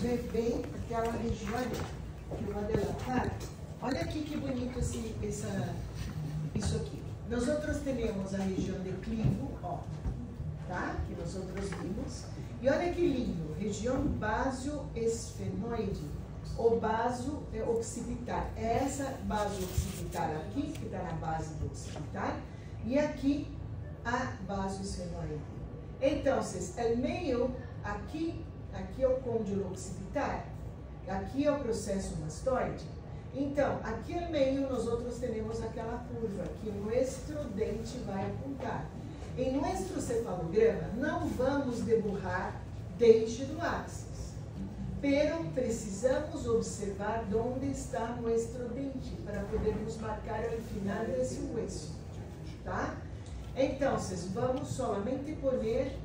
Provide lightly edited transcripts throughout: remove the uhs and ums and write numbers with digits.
ver bem aquela região que eu vou adelantar. Olha aqui que bonito isso aqui. Nós outros temos a região de clivo, ó, tá? Que nós outros vimos. E olha que lindo, região basoesfenoide, ou baso occipital. É essa base occipital aqui, que está na base do occipital, e aqui a basoesfenoide. Então, o meio, aqui é o côndilo occipital, aqui é o processo mastoide. Então, aqui no meio, nós outros temos aquela curva que o nosso dente vai apontar. Em nosso cefalograma, não vamos deburrar dente do axis, pero precisamos observar onde está nosso dente para podermos marcar o final desse hueso, tá? Então, vamos solamente poner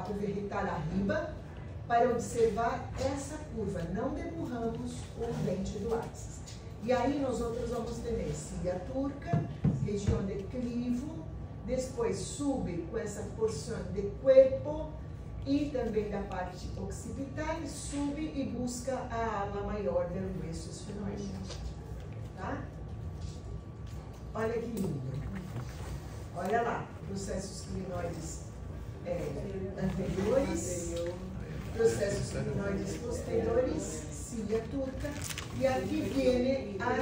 o vegetal arriba para observar essa curva. Não deburramos o dente do axis. E aí nós outros vamos ter cília turca, região de clivo, depois sube com essa porção de corpo e também da parte occipital, sube e busca a ala maior do hueso esfenoide. Tá? Olha que lindo. Olha lá, processos clinoides anteriores, processos clinoides posteriores, cília turca, e aqui vem a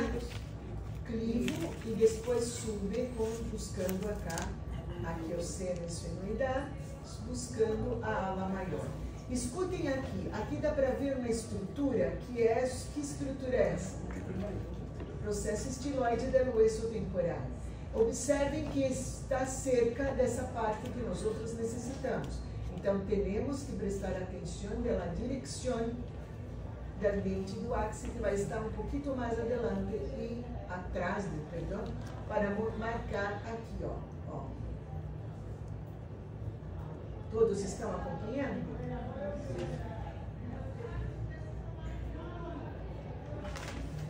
clivo e depois sube buscando aqui é o seno esfenoidal, buscando a ala maior. Escutem aqui dá para ver uma estrutura que estrutura é essa? Processo estiloide do hueso temporal. Observem que está cerca dessa parte que nós outros necessitamos. Então, temos que prestar atenção na direção da dente do axis, que vai estar um pouquinho mais adelante e atrás, para marcar aqui, ó. Todos estão acompanhando?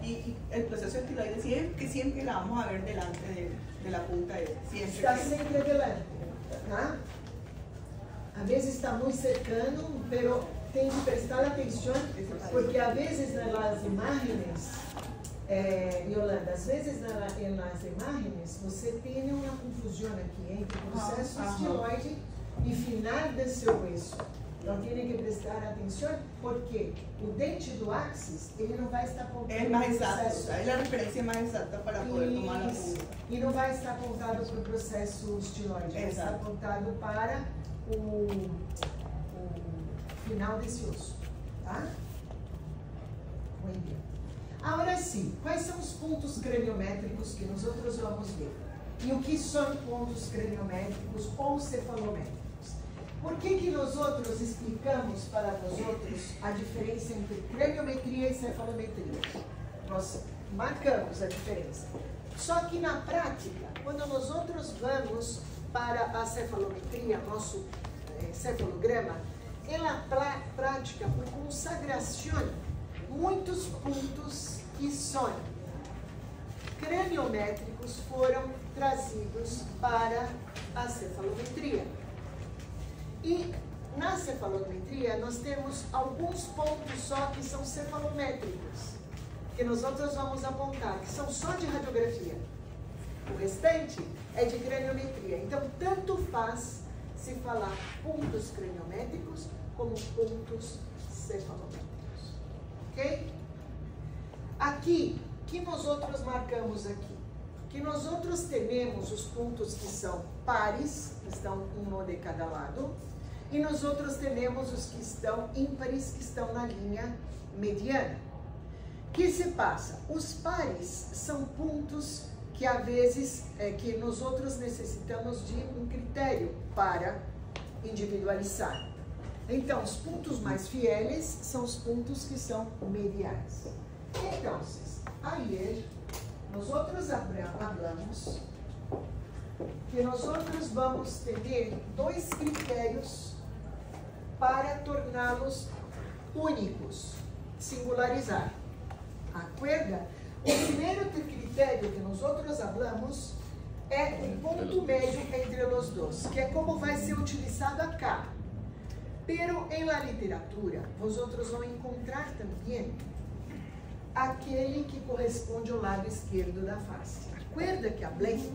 Y el proceso estiloide siempre la vamos a ver delante de la punta de siempre. Está sempre adelante, tá? Às vezes está muito cercano, pero tem que prestar atenção, porque às vezes nas imagens, Yolanda, às vezes nas imagens você tem uma confusão aqui entre o processo estiloide e final do seu hueso. Então, tem que prestar atenção, porque o dente do axis, ele não vai estar apontado para o processo. É a referência mais exata para poder tomar a punta. E não vai estar apontado para o processo estiloide, vai estar apontado para o final desse osso, tá? Muito bem. Agora sim, quais são os pontos craniométricos que nós outros vamos ver? E o que são pontos craniométricos ou cefalométricos? Por que nós outros explicamos para nós outros a diferença entre craniometria e cefalometria? Nós marcamos a diferença. Só que na prática, quando nós outros vamos para a cefalometria, nosso cefalograma, ela prática por consagração muitos pontos que são craniométricos foram trazidos para a cefalometria. E na cefalometria nós temos alguns pontos só que são cefalométricos, que nós outros vamos apontar, que são só de radiografia. O restante é de craniometria. Então, tanto faz se falar pontos craniométricos como pontos cefalométricos. Ok? Aqui, que nós outros marcamos aqui? Que nós outros temos os pontos que são pares, que estão um de cada lado, e nós outros temos os que estão ímpares, que estão na linha mediana. O que se passa? Os pares são pontos que às vezes que nós outros necessitamos de um critério para individualizar. Então, os pontos mais fieles são os pontos que são mediais. Então, aí nós outros falamos que nós outros vamos ter dois critérios para torná-los únicos, singularizar. Acorda? O primeiro critério que nós outros falamos é o ponto médio entre os dois, que é como vai ser utilizado acá. Pero em la literatura, vosotros vão encontrar também aquele que corresponde ao lado esquerdo da face. Acuerda que falei?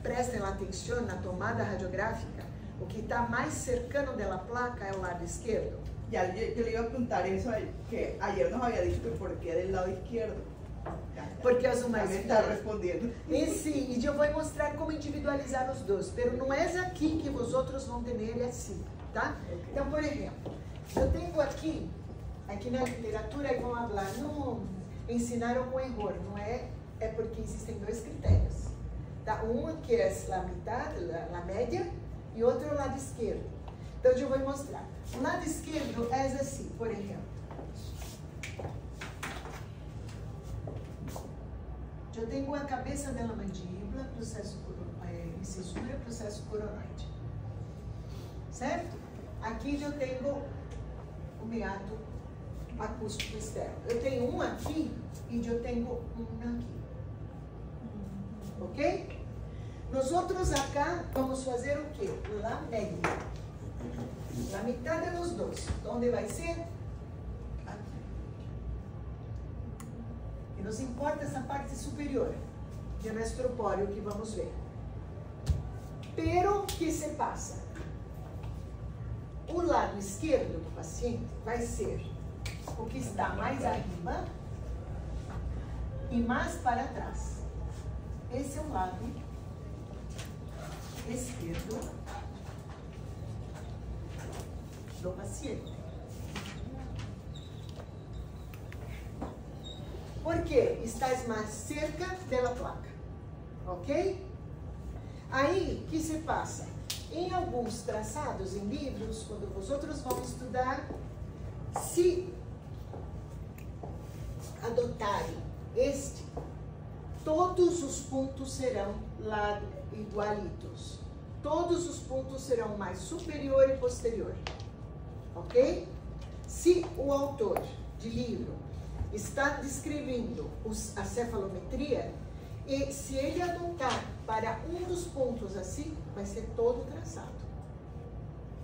Prestem atenção na tomada radiográfica, o que está mais cercano da placa é o lado esquerdo. Ya, yo le iba a preguntar eso, que ayer nos había dicho que por qué del lado izquierdo. Porque é o mais me está respondendo. E sim, e eu vou mostrar como individualizar os dois, pero não é aqui que vocês vão ter ele assim, tá? Okay. Então, por exemplo, eu tenho aqui na literatura, e vão falar, não ensinaram com erro, não é? É porque existem dois critérios, tá? Um que é a metade, a média, e outro é o lado esquerdo. Então, eu vou mostrar. O lado esquerdo é assim, por exemplo. Eu tenho a cabeça da mandíbula, incisura, processo coronoide. Certo? Aqui eu tenho o meato acústico externo. Eu tenho um aqui e eu tenho um aqui. Ok? Nós outros acá vamos fazer o quê? La média. La metade dos dois. Onde vai ser? E nos importa essa parte superior de nosso póreo que vamos ver. Pero que se passa? O lado esquerdo do paciente vai ser o que está mais arriba e mais para trás. Esse é o lado esquerdo do paciente. Porque estás mais cerca da placa, ok? Aí, o que se passa? Em alguns traçados, em livros, quando vocês vão estudar, se adotarem este, todos os pontos serão lá igualitos. Todos os pontos serão mais superior e posterior, ok? Se o autor de livro está descrevendo a cefalometria, e se ele adotar para um dos pontos assim, vai ser todo traçado,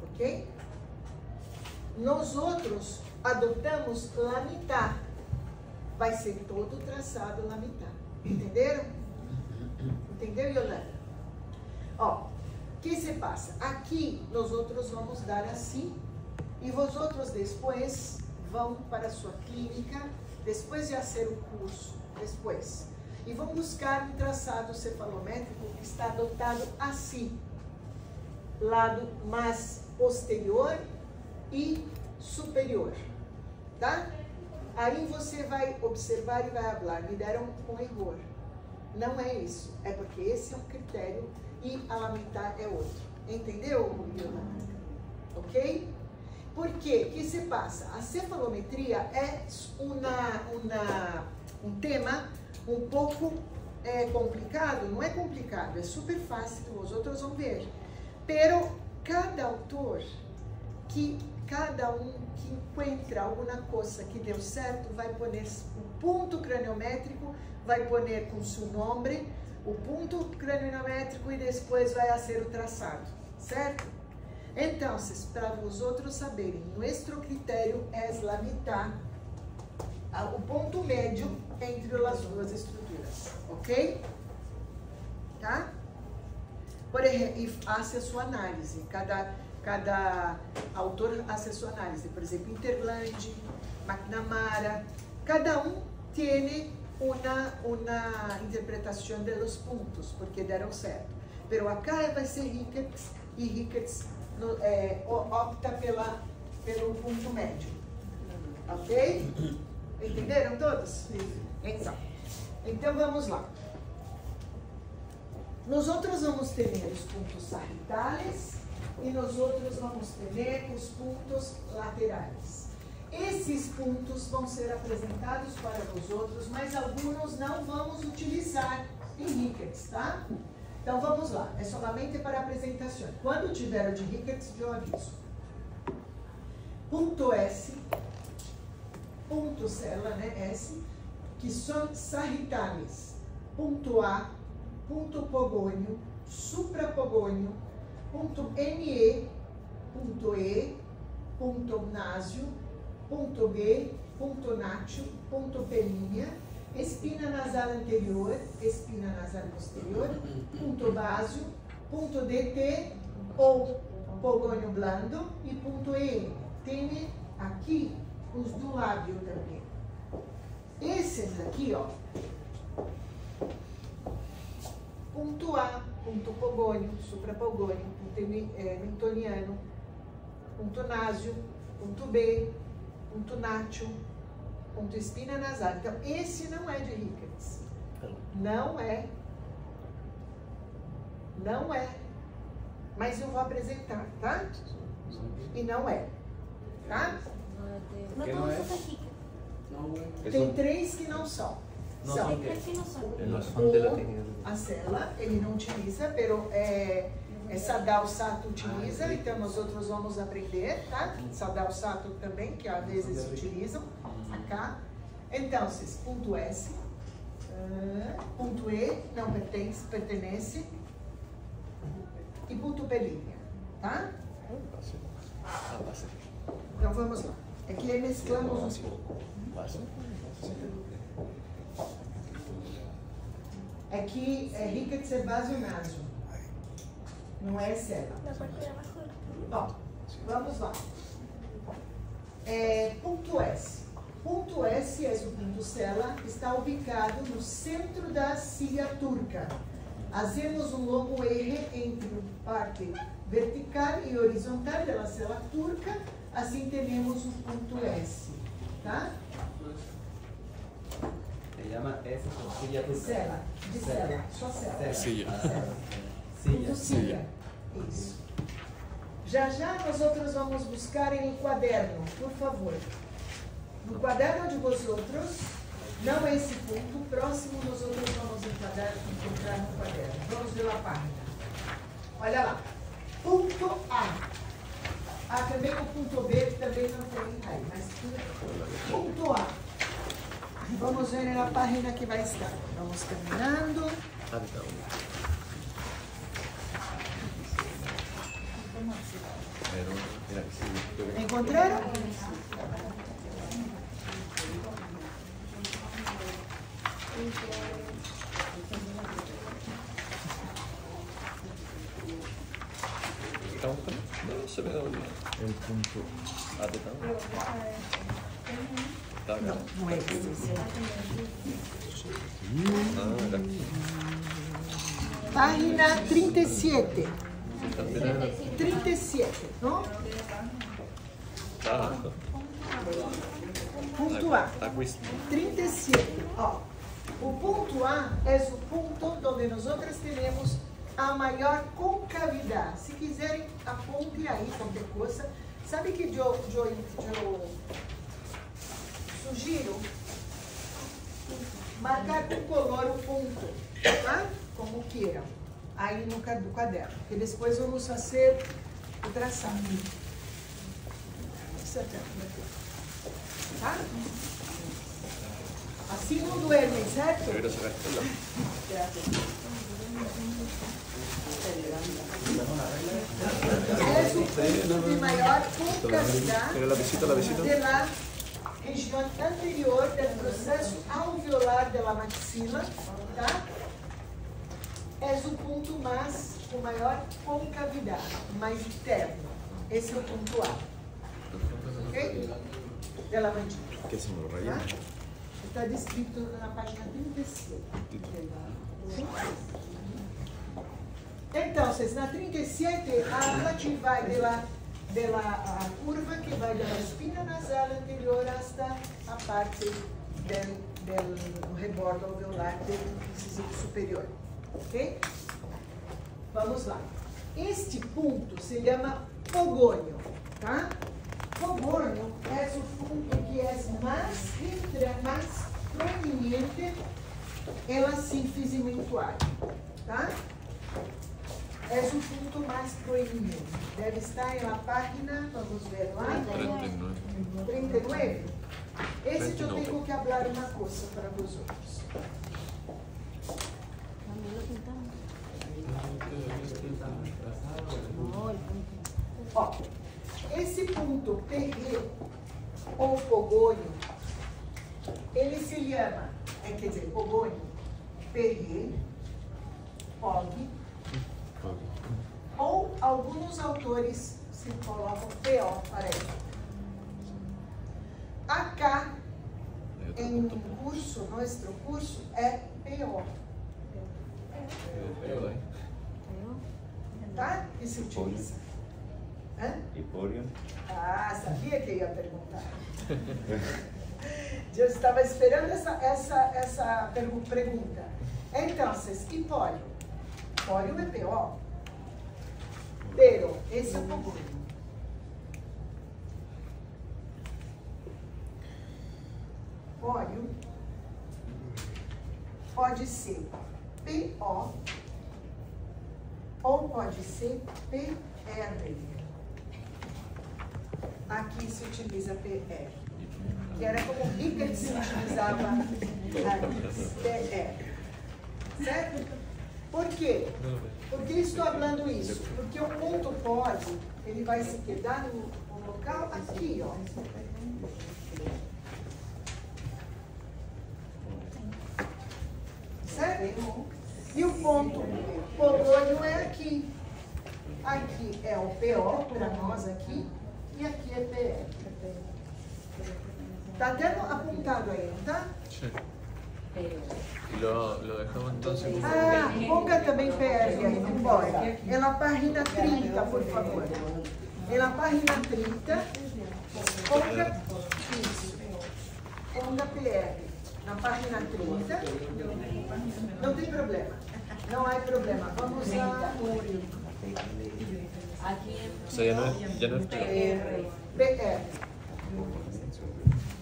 ok? Nós outros adotamos a metade, vai ser todo traçado na metade, entenderam? Entendeu, Yolanda? Ó, o que se passa? Aqui nós outros vamos dar assim, e vocês depois vão para a sua clínica, depois de fazer o curso, depois, e vão buscar um traçado cefalométrico que está adotado assim, lado mais posterior e superior, tá? Aí você vai observar e vai falar, me deram com erro. Não é isso, é porque esse é um critério e a lamentar é outro. Entendeu, Yolanda? Ok? Por quê? O que se passa? A cefalometria é um tema um pouco complicado. Não é complicado, é super fácil, os outros vão ver. Pero cada autor, cada um que encontra alguma coisa que deu certo, vai pôr o ponto craniométrico, vai pôr com seu nome, o ponto craniométrico e depois vai fazer o traçado, certo? Então, para vocês saberem, nosso critério é a mitad, o ponto médio entre as duas estruturas, ok? Tá? Por exemplo, e faça a sua análise, cada autor faz a sua análise, por exemplo, Interland, McNamara, cada um tem uma interpretação dos pontos, porque deram certo. Pero acá vai ser Ricketts, e Ricketts opta pelo ponto médio. Ok? Entenderam todos? Sim. Então vamos lá. Nós outros vamos ter os pontos sagitais e nós outros vamos ter os pontos laterais. Esses pontos vão ser apresentados para vós outros, mas alguns não vamos utilizar em Ricketts, tá? Então vamos lá, é somente para apresentação. Quando tiver o de Ricketts, eu aviso. Ponto S, ponto célula, né, S, que são sagitais. Ponto A, ponto pogônio, suprapogônio, ponto NE, ponto E, ponto nasio, ponto B, ponto nacho, ponto pelinha, espina nasal anterior, espina nasal posterior, ponto básio, ponto DT ou pogônio blando e ponto E. Tem aqui os do lábio também. Esses aqui, ó, ponto A, ponto pogônio, suprapogônio, ponto mentoniano, ponto nasio, ponto B, ponto nacho, ponto espina nasal. Então, esse não é de Ricketts. Não é. Não é. Mas eu vou apresentar, tá? E não é. Tá? Não é. Tem 3 que não são. São a cela, ele não utiliza, pero Sadao Sato utiliza, então nós outros vamos aprender, tá? Sadao Sato também, que às vezes utilizam, acá. Então, ponto S, ponto E, não pertence, e ponto pelinha, tá? Então vamos lá. Aqui mesclamos um pouco. Aqui é Ricketts é básio nasio, não é cela. Bom, vamos lá. Ponto S. Ponto S é o ponto cela, está ubicado no centro da cília turca. Fazemos um longo eje entre a parte vertical e horizontal da cela turca, assim temos o ponto S, tá? Se llama S silla turca. Cela, de cela, só cela. Silla. Ponto cília. Isso. Já nós outros vamos buscar em um quaderno, por favor. No quaderno de vosotros, não esse ponto, próximo nós outros vamos encontrar no quaderno. Vamos ver a página. Olha lá. Ponto A. Também o ponto B, que também não tem aí, mas ponto A. Vamos ver na página que vai estar. Vamos terminando. Encontraram? El punto A de Não, não é esse. Página 37. 37, não? Ponto A. 37. Ó, o ponto A é o ponto onde nós temos a maior concavidade. Se quiserem, aponte aí qualquer coisa. Sabe que eu sugiro marcar com color o ponto, tá? Como queiram, aí no caderno. Porque depois vamos fazer o traçado. Tá? Assim não duerme, certo? É o ponto de maior concavidade da região anterior do processo alveolar da maxila, tá? É o ponto com maior concavidade, mais interno. Esse é o ponto A. Ok? Della mandíbula. Que símbolo rayado. Tá? Está descrito na página 37. Então, na 37, habla que vai da curva que vai da espina nasal anterior hasta a parte do rebordo alveolar do incisivo superior. Ok? Vamos lá. Este ponto se chama pogônio, tá? Pogônio é o ponto que é mais proeminente na sínfise mentuária, tá? É o ponto mais proeminente. Deve estar na página, vamos ver lá. 39. Esse eu tenho que falar uma coisa para vocês. Ó, Esse ponto PG ou pogônio, ele se chama, quer dizer, pogônio, PG, POG, ou alguns autores se colocam PO, parece. Acá, em curso, nosso curso, é PO. Tá? E se utiliza. Hã? E pório? Ah, sabia que eu ia perguntar. Eu estava esperando essa pergunta. Então, e pório? Pório é PO. Pero, esse é o pogônio. Pório pode ser PO ou pode ser PR. Aqui se utiliza PR, que era como o Ricketts se utilizava antes, PR. Certo? Por quê? Por que estou falando isso? Porque o ponto pode, ele vai se quedar no local aqui, ó. Certo? E o ponto pogônio é aqui. Aqui é o PO para nós aqui e aqui é PR. Tá até apuntado aí, tá? Sí. Y lo dejamos entonces como... Ah, ponga também PR aí, não pode. É na página 30, por favor. É na página 30. Ponga isso. Ponga PR. Na página 30. Não tem problema. Não há problema. Vamos a... O sea, ya no es PR.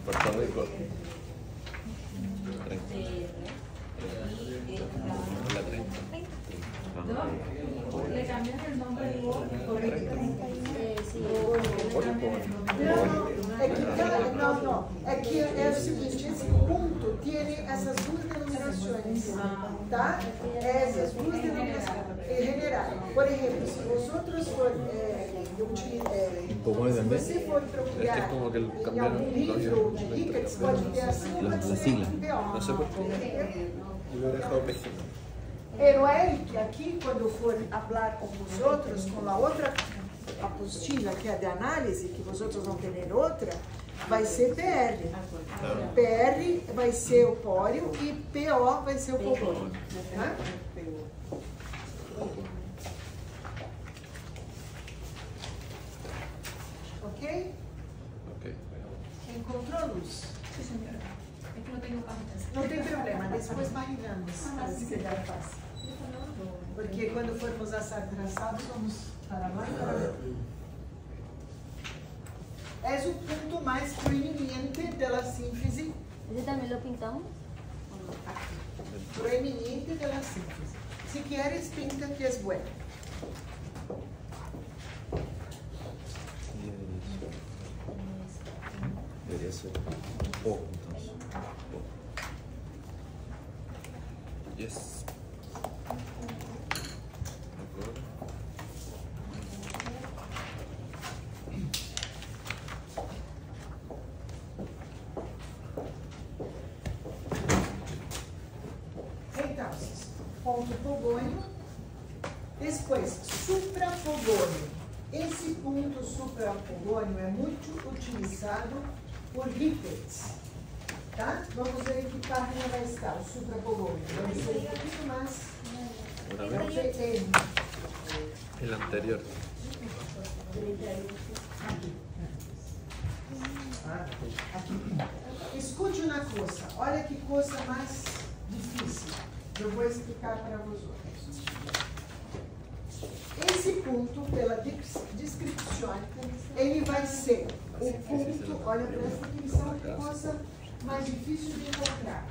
Puerto Rico. La 30. Le cambian el nombre de Não. É que é o seguinte, esse ponto tem essas duas denominações, tá? Essas duas denominações generais. Por exemplo, se vocês você for procurar em algum livro de Ricketts, pode ter assim uma sigla. No sé por qué. Yo lo he dejado PG. Pero Eric, aqui, quando for falar com os outros, com a outra apostila, que é de análise, que os outros vão ter outra, vai ser PR. PR vai ser o pório e PO vai ser o pogônio. Tá? Ok? Ok. Encontrou luz? Sí, señora. Es que no tengo páginas. Não tem problema, depois marinamos, se ficar fácil. Porque quando formos assar traçado, vamos para lá e para lá. É o ponto mais proeminente da síntese. ¿Ese también lo pintamos? Proeminente da síntese. Se queres, pinta que é bueno. Debería ser O, entonces. O. Yes. Agora. Então, ponto pogônio. Depois, suprapogônio. Esse ponto suprapogônio é muito utilizado por Ricketts. Tá? Vamos ver em que página vai estar o suprapogônio. Vai ser um pouquinho mais. Vai ser M. El anterior. Aqui. Escute uma coisa. Olha que coisa mais difícil. Eu vou explicar para vocês. Esse ponto, pela descrição, ele vai ser o ponto, olha, presta atenção, que coisa mais difícil de encontrar.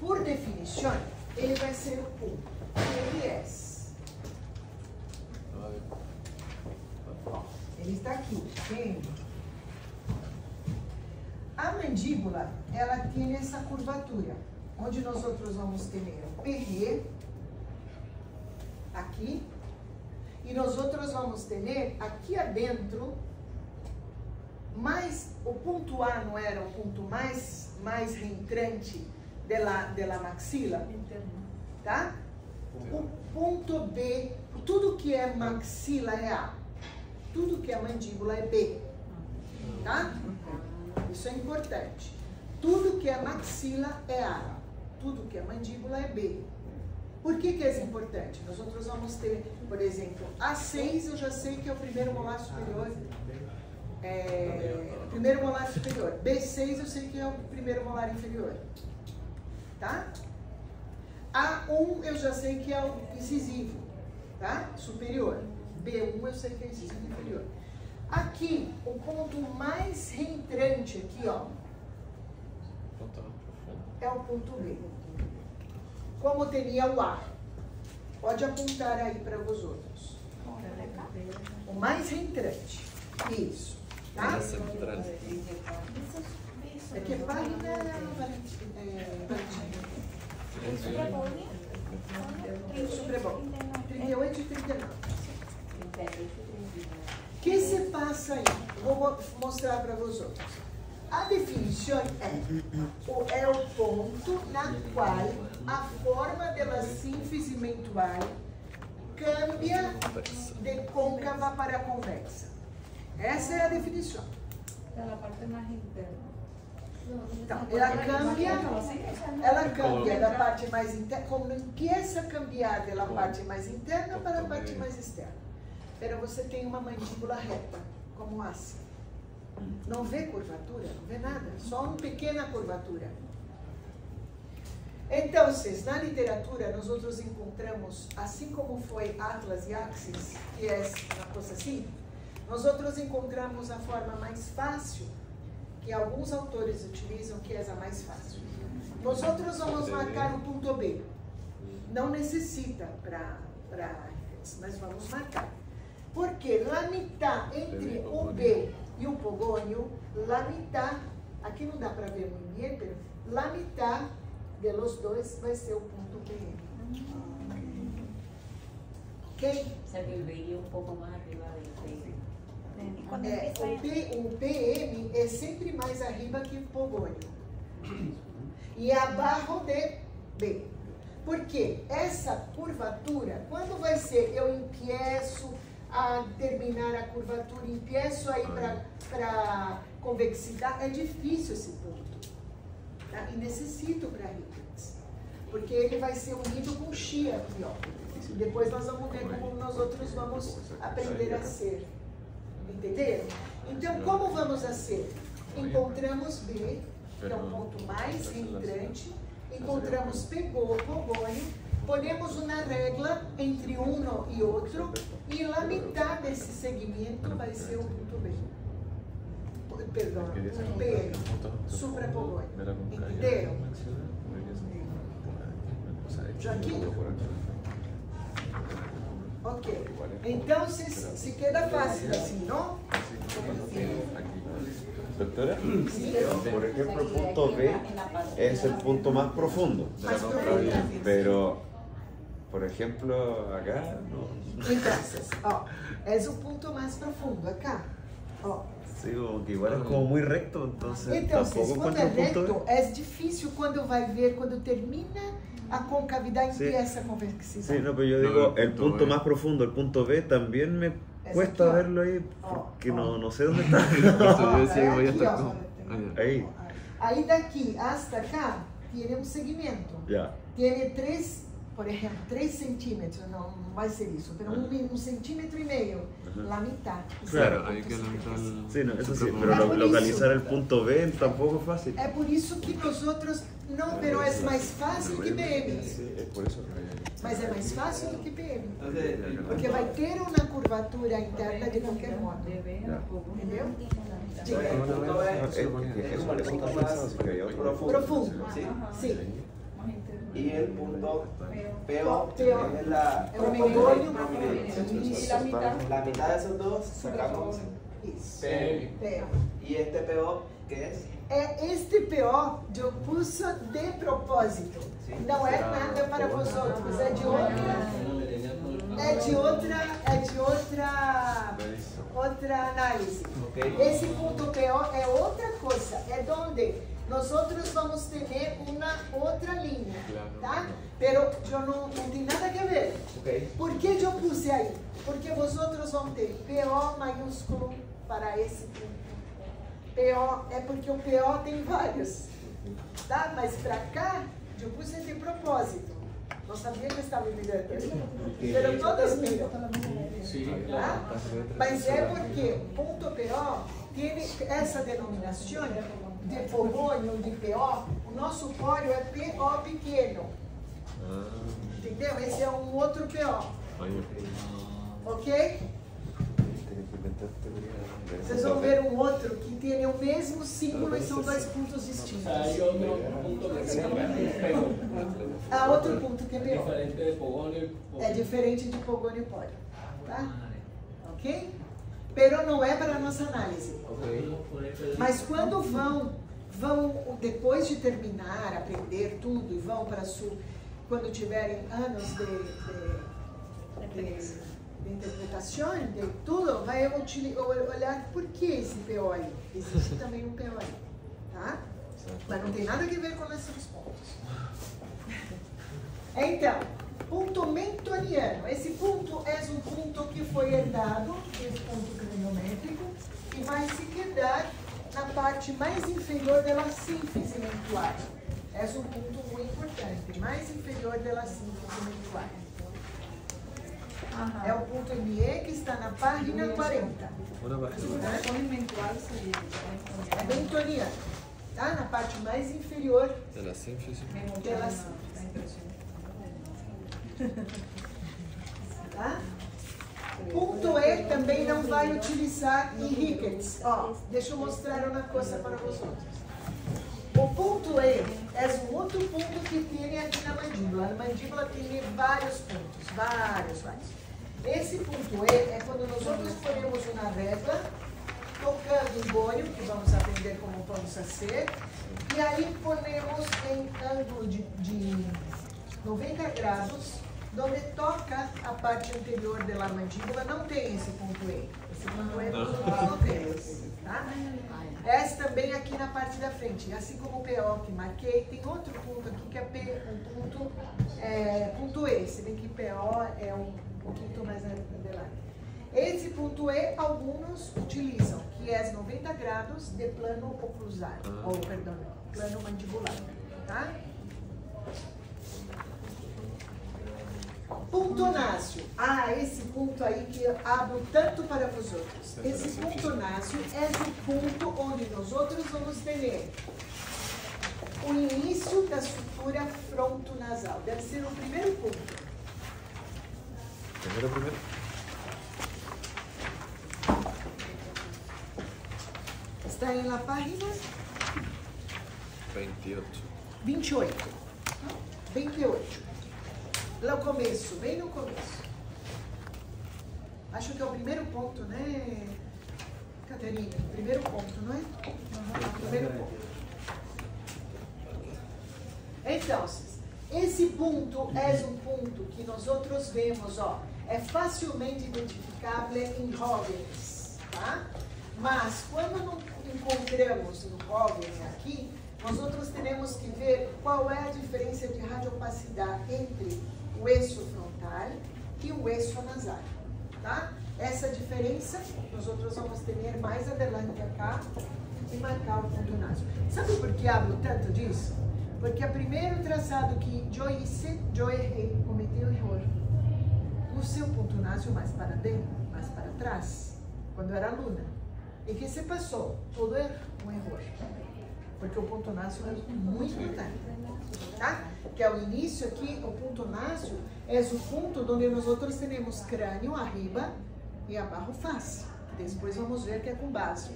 Por definição, ele vai ser o ponto LS. Ó, ele está aqui, entende? A mandíbula, ela tem essa curvatura, onde nós outros vamos ter o PG, aqui, E nós outros vamos ter aqui adentro, mais o ponto A não era o ponto mais reentrante da maxila, tá? O ponto B, tudo que é maxila é A, tudo que é mandíbula é B, tá? Isso é importante. Tudo que é maxila é A, tudo que é mandíbula é B. Por que é importante? Nós outros vamos ter, por exemplo, A6 eu já sei que é o primeiro molar superior. Primeiro molar superior. B6 eu sei que é o primeiro molar inferior. Tá? A1 eu já sei que é o incisivo. Tá? Superior. B1 eu sei que é incisivo inferior. Aqui, o ponto mais reentrante aqui, ó, é o ponto B. Como teria o A. Pode apontar aí para vós outros. O mais reentrante. Isso. Tá? É que página Suprabom. 38 e 39. O que se passa aí? Vou mostrar para vós outros. A definição é o ponto na qual a forma da sínfise mentual cambia de côncava para convexa. Essa é a definição. Da parte mais interna. Então, ela cambia da parte mais interna, como empieza a cambiar da parte mais interna para a parte mais externa. Pero você tem uma mandíbula reta, como assim. Não vê curvatura, não vê nada, só uma pequena curvatura. Então, na literatura, nós outros encontramos, assim como foi Atlas e Axis, que é uma coisa assim, nós outros encontramos a forma mais fácil, que alguns autores utilizam, que é a mais fácil. Nós outros vamos marcar o ponto B. Não necessita mas vamos marcar. Porque a mitad entre o B e o pogônio, a mitad, aqui não dá para ver muito bem, mas a mitad de los dois vai ser o ponto PM. Ok? Se viveria um pouco mais arriba do o PM é sempre mais arriba que o pogônio. E abaixo de B. Porque essa curvatura, quando vai ser, eu empiezo a terminar a curvatura, empiezo a ir para convexidade, é difícil esse ponto. Tá? E necessito para Ricketts. Porque ele vai ser unido com Xi aqui, ó. E depois nós vamos ver como nós outros vamos aprender a ser. Entenderam? Então, como vamos a ser? Encontramos B, que é o ponto mais reentrante, encontramos pogônio, ponemos uma regra entre um e outro, e a metade desse segmento vai ser o ponto B. Perdão, o B, suprapogônio. Entenderam? Joaquim? Ok. Então, se queda fácil assim, não? Doctora, por ejemplo, el punto B es el punto más profundo, pero, por ejemplo, acá no. Entonces, ó, es o ponto mais profundo, acá, ó. Sí, como que igual es como muy recto, entonces tampoco quando encuentro é el punto recto, B. é difícil quando vai ver, quando termina a concavidade Sí. empieza a convexidad. Sí, no, pero yo digo, el punto más profundo, el punto B, también me cuesta aquí, verlo ahí, porque no sé dónde está. Yo decía que voy a Aqui, estar ó. con... Ahí, Aí daqui hasta acá, tiene um segmento. ya. Tiene 3, por exemplo, 3 centímetros, não vai ser isso, pero um centímetro e meio, la mitad. Claro, hay que levantar el... Sí, no, eso sí, pero localizar el punto B tampoco es fácil. É por isso que nós outros, não, pero é mais fácil que PM. Sí, es por eso. Mas é mais fácil do que PM. Porque vai ter uma curvatura interna de qualquer modo. Entendeu? Diga. Eso está pensado, así que había otro. Profundo. ¿Sí? Sim. Y el punto PO PO. es la É o pogônio. la mitad de esos dos sacamos Isso. P. PO. Y este PO, ¿qué es? Este PO eu pus de propósito. Não é nada para vós outros, é de outra. outra análise. Esse ponto PO é outra coisa, é onde nós vamos ter uma outra linha, tá? Pero eu não tem nada a ver. Por que eu puse aí? Porque vocês vão ter PO maiúsculo para esse ponto. PO é porque o PO tem vários, tá? Mas para cá eu puse de propósito. Não sabia que estava mirando, mas todos miram. Tá? Mas é porque ponto PO tem essa denominação de polônio, de PO. O nosso pólio é PO pequeno. Entendeu? Esse é um outro PO. Ok? Vocês vão ver um outro que tem o mesmo símbolo e são dois pontos distintos. Há outro ponto que é PO. É diferente de pogônio e pólio. Tá? Ok? Pero não é para a nossa análise. Mas quando vão depois de terminar, aprender tudo e vão para quando tiverem anos de interpretação, de tudo, vai olhar por que esse PO aí. Existe também um PO aí, tá? Mas não tem nada a ver com esses pontos. Então, ponto mentoniano. Esse ponto é um ponto que foi herdado, esse ponto craniométrico, e vai se quedar na parte mais inferior da sínfise mentual. É um ponto muito importante, mais inferior da sínfise mentual. É o ponto ME que está na página 40. É mentoniano. Tá? Na parte mais inferior da sínfise. Tá? Ponto E também não vai utilizar em Ricketts. Ó, deixa eu mostrar uma coisa para vocês. O ponto E é um outro ponto que tem aqui na mandíbula. A mandíbula tem vários pontos, vários. Esse ponto E é quando nós ponemos uma régua, tocando um bônio, que vamos aprender como vamos fazer, e aí ponemos em ângulo de 90 graus, onde toca a parte anterior da mandíbula, não tem esse ponto E. Esse ponto E não temos, tá? Esse também aqui na parte da frente, assim como o PO que marquei, tem outro ponto aqui que é ponto E, se bem que PO é um pouquinho mais adelante. Esse ponto E, alguns utilizam, que é 90 graus de plano oclusal, plano mandibular, tá? Ponto násil. Esse ponto aí que eu abro tanto para vós outros. Esse ponto násil é o ponto onde nós outros vamos ter o início da estrutura frontonasal. Deve ser o primeiro ponto. Primeiro. Está em la página 28. 28. Lá no começo, bem no começo. Acho que é o primeiro ponto, né, Caterina? Primeiro ponto, não é? Primeiro ponto. Então, esse ponto é um ponto que nós outros vemos, ó, é facilmente identificável em Röntgen, tá? Mas quando não encontramos no Röntgen aqui, nós outros teremos que ver qual é a diferença de radiopacidade entre o eixo frontal e o eixo nasal, tá? Essa diferença nós outros vamos ter mais adelante acá e marcar o ponto nasal. Sabe por que hablo tanto disso? Porque o primeiro traçado que eu errei, cometi um erro. Puse o ponto nasal mais para dentro, mais para trás, quando era aluna. E que se passou? Todo um erro. Porque o ponto nasal é muito importante, tá? Que é o início aqui, o ponto nasal é o ponto onde nós outros temos crânio arriba e abaixo face. Depois vamos ver que é com base,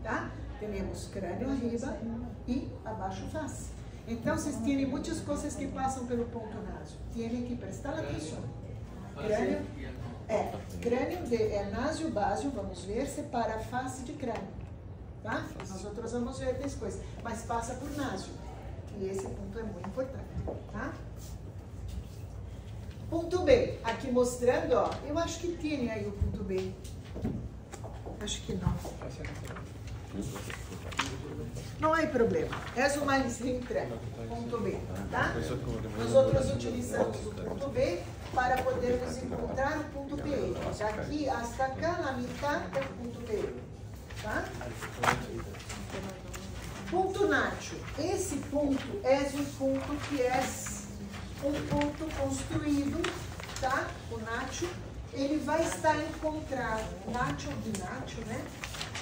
tá? Temos crânio arriba e abaixo face. Então, vocês têm muitas coisas que passam pelo ponto nasal. Tem que prestar atenção. Crânio é nasal básio, vamos ver, separa a face de crânio. Tá? Nós outros vamos ver depois, mas passa por nasal. E esse ponto é muito importante, tá? Ponto B, aqui mostrando, ó, eu acho que tem aí o ponto B. Acho que não. Não há problema. É o mais entrega. Ponto B, tá? Nós outros utilizamos o ponto B para podermos encontrar o ponto B. Daqui hasta cá, na mitad, é o ponto B. Tá? Ponto Nacho. Esse ponto é um ponto que é um ponto construído, tá? O Nacho, ele vai estar encontrado, Nacho de Nacho, né?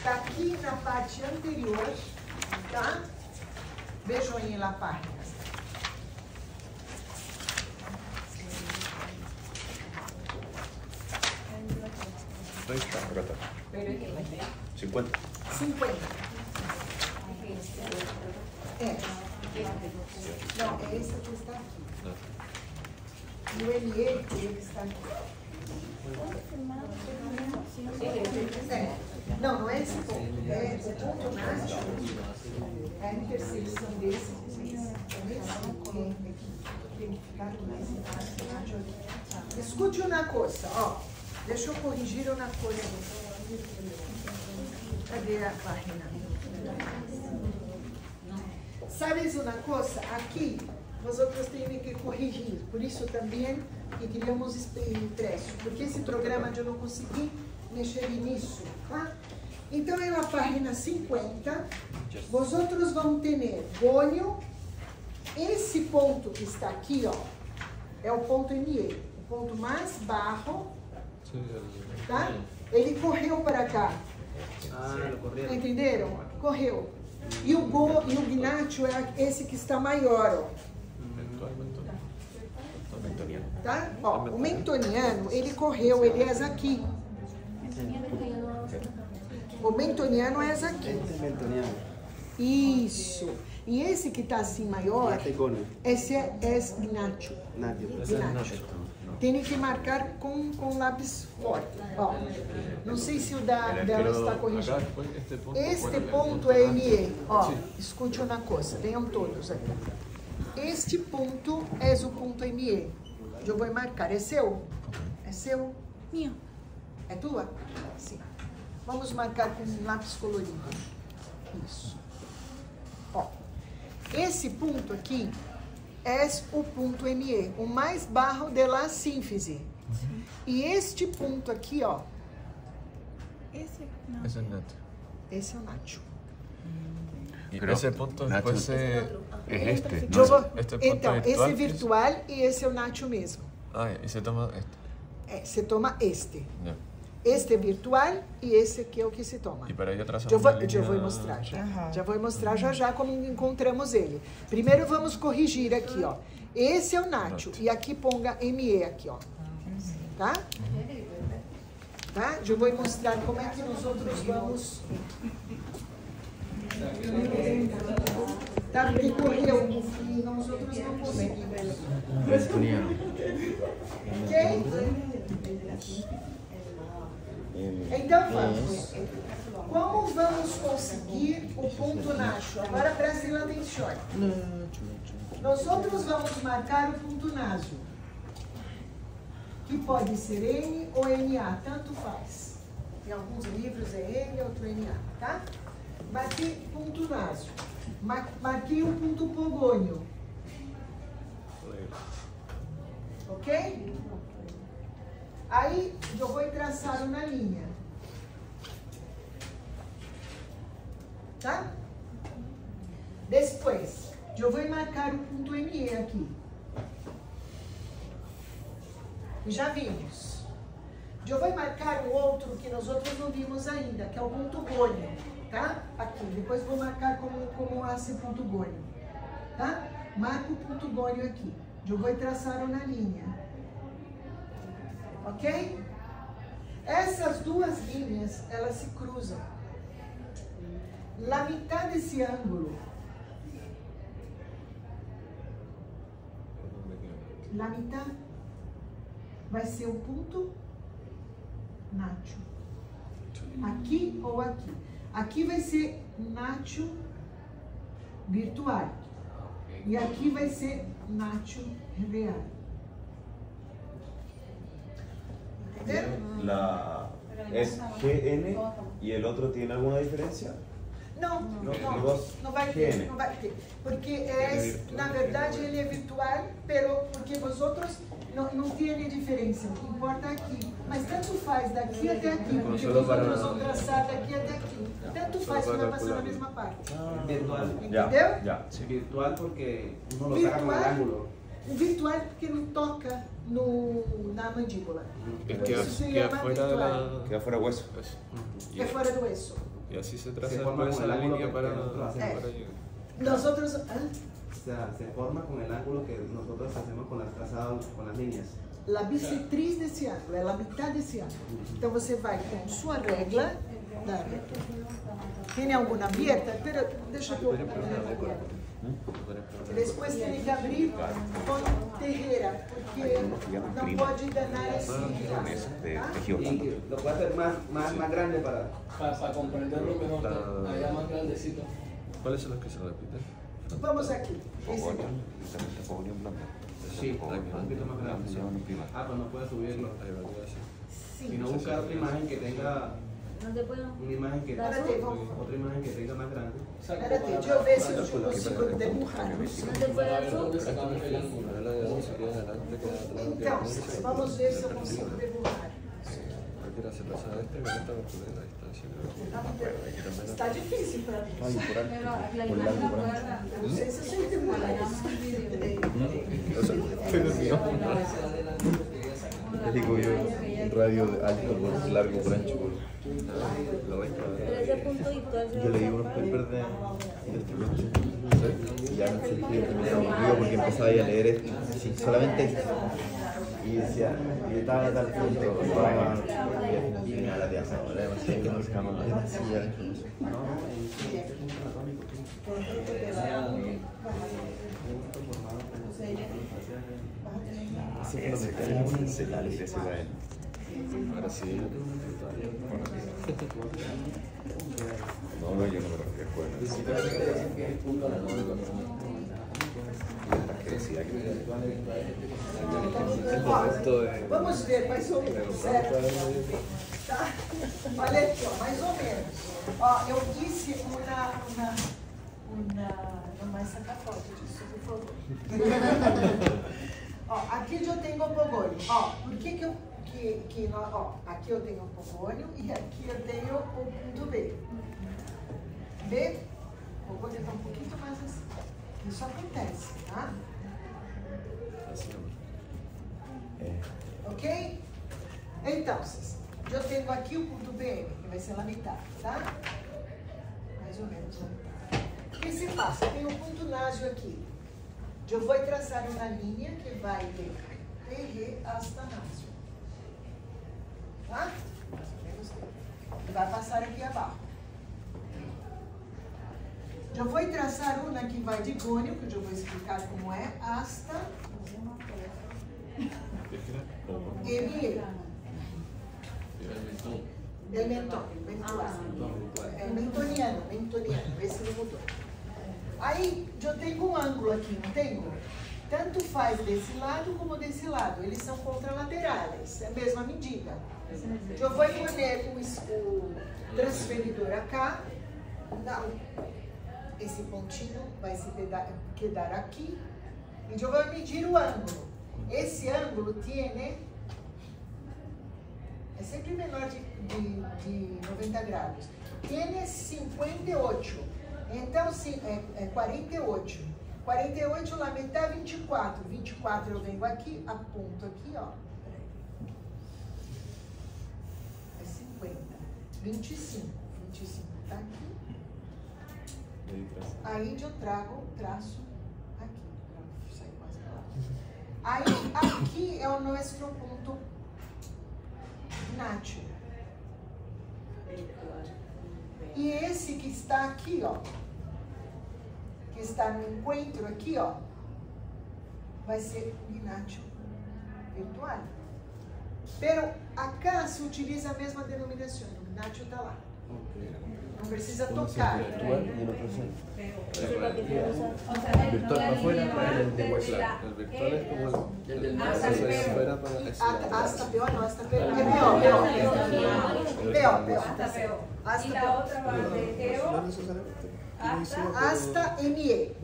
Tá aqui na parte anterior, tá? Vejam aí na página. Acá está. 50. 50. É. Não, é esse que está aqui. E o ME, ele está aqui. É. Não, não é esse ponto. É o ponto Nacho. É a intersecção desse. Tem que ficar aqui mais embaixo. Escute uma coisa, ó. Deixa eu corrigir uma coisa. Cadê a página? Sabes uma coisa? Aqui, nós outros temos que corrigir. Por isso também que queríamos impresso. Porque esse programa eu não consegui mexer nisso. Tá? Então, na página 50, vocês vão ter gonho. Esse ponto que está aqui, ó, é o ponto ME. O ponto mais baixo. Tá? Ele correu para cá. Entenderam? Correu. E o Gnatio é esse que está maior, ó. Tá? Ó, o Mentoniano, ele correu, ele é aqui. O Mentoniano é aqui. Isso. E esse que está assim maior, esse é Gnatio. Gnatio. Tem que marcar com lápis forte. Ó, não sei se o dela está corrigindo. Este ponto é ME. Ó, escute uma coisa, venham todos aqui. Este ponto é o ponto ME. Eu vou marcar. É seu? É seu? Minha. É tua? Sim. Vamos marcar com lápis colorido. Isso. Ó, esse ponto aqui é o ponto ME, o mais baixo da sínfise. E este ponto aqui, ó. Ese es el Nacho. Esse é o Nacho. Pero ese punto después es este. Eu vou, Este punto então, virtual, esse virtual e esse é o Nacho mesmo. Ah, y se toma este. É, você toma este. Ya. Este é virtual e esse aqui é o que se toma. Y para ello trazamos Eu una vou línea... mostrar já. Já vou mostrar já como encontramos ele. Primeiro vamos corrigir aqui, ó. Esse é o Nacho. E aqui ponga ME aqui, ó. Tá? Tá? Eu vou mostrar como é que nós outros vamos... Tá? Porque correu e nós outros não conseguimos. Ok? Então vamos. Como vamos conseguir o ponto Nacho? Agora prestem atenção. Nós outros vamos marcar o ponto Naso, que pode ser N ou NA, tanto faz. Em alguns livros é N, outro NA, tá? Marquei ponto Naso. Marquei o ponto Pogônio. Ok? Aí, eu vou traçar uma linha. Tá? Depois, eu vou marcar o ponto ME aqui. Já vimos. Eu vou marcar o outro que nós outros não vimos ainda, que é o ponto gônio. Tá? Aqui. Depois vou marcar como esse ponto gônio. Tá? Marco o ponto gônio aqui. Eu vou traçar uma linha. Ok? Essas duas linhas, elas se cruzam. Na metade desse ângulo, na metade, vai ser o ponto Nacho. Aqui ou aqui. Aqui vai ser Nacho virtual. E aqui vai ser Nacho real. ¿Entendieron? ¿Es GN y el otro tiene alguna diferencia? Não, não vai ter, porque na verdade ele é virtual, porque vosotros não tem diferença, o que importa é aqui, mas tanto faz daqui até aqui, porque vosotros vão traçar daqui até aqui, tanto faz que vai passar na mesma parte. Virtual. Entendeu? Ya. Virtual porque uno lo saca con el ángulo. Virtual porque não toca na mandíbula. Queda fuera Queda fuera hueso. É fora do osso. Y así se traza Se forma después con esa el ángulo línea que para nosotros hacemos. llegar. Nosotros, O sea, se forma con el ángulo que nosotros hacemos con las trazadas, con las líneas. a bissetriz desse ângulo, é a metade desse ângulo. Então você vai com sua regla. Tem alguma aberta? Pero deixa eu ver. Depois tem que abrir com tijera, porque não pode danar esse. Y lo puede hacer más grande para comprenderlo mejor, allá más grandecito. ¿Cuáles son los que se repiten? Vamos aqui. Esse aqui. sí, un poquito más grande. Pues no puede subirlo. Sim. Sino buscar otra imagen que tenga una imagen que Espérate, vamos. otra imagen que tenga más grande. Espérate, deixa eu ver se eu consigo dibujar. Então, vamos ver se eu consigo dibujar. Cualquiera se pasa a este con esta abertura de la distancia. Está difícil para mim. Pero Não sei se eu sei dibujar Les digo yo, un radio alto por largo por ancho. Yo leí unos papers de este y ya me sentí aburrido porque empezaba a leer esto, sí, solamente esto. Y decía, y estaba a tal punto, y me la de asado, era demasiado que no se cama, demasiada información. Siempre los mecanismos se dan. Ahora sí. No, yo no me refresco Vamos ver, mais ou menos, certo? Tá? Olha aqui, ó, mais ou menos. Ó, eu disse não mais sacar foto disso, por favor. Ó, aqui eu tenho o pogônio. Ó, por que ó, aqui eu tenho o pogônio e aqui eu tenho o ponto B. B, eu vou tentar um pouquinho mais assim. Isso acontece, tá? Ok? Então, eu tenho aqui o ponto B, que vai ser na metade, tá? Mais ou menos na metade. O que se passa? Eu tenho um ponto násio aqui. Eu vou traçar uma linha que vai de TR hasta násio. Tá? Mais ou menos. E vai passar aqui abaixo. Eu vou traçar uma que vai de gônio, que eu vou explicar como é, hasta ME. El mentón, mentoniano, esse não mudou. Aí, eu tenho um ângulo aqui, não tenho? Tanto faz desse lado como desse lado, eles são contralaterais, é a mesma medida. Eu vou poner o transferidor acá, não. Esse pontinho vai se quedar aqui, e eu vou medir o ângulo. Esse ângulo tem, é sempre menor de 90 graus. Tem 58, então é 48. 48 lá metade 24. 24 eu venho aqui, aponto aqui, ó. É 50. 25. 25 tá aqui. Aí eu traço aqui, para sair mais claro. Aí aqui é o nosso ponto nático. E esse que está aqui, ó, que está no encontro aqui, ó, vai ser binátil virtual. Pero acá se utiliza a mesma denominação, o binátil está lá. Não precisa tocar. Virtual para afuera para el de Westland. El virtual es como el del más hacia afuera para Hasta peor, no, hasta peor. Peor. Y la otra va de EO hasta ME.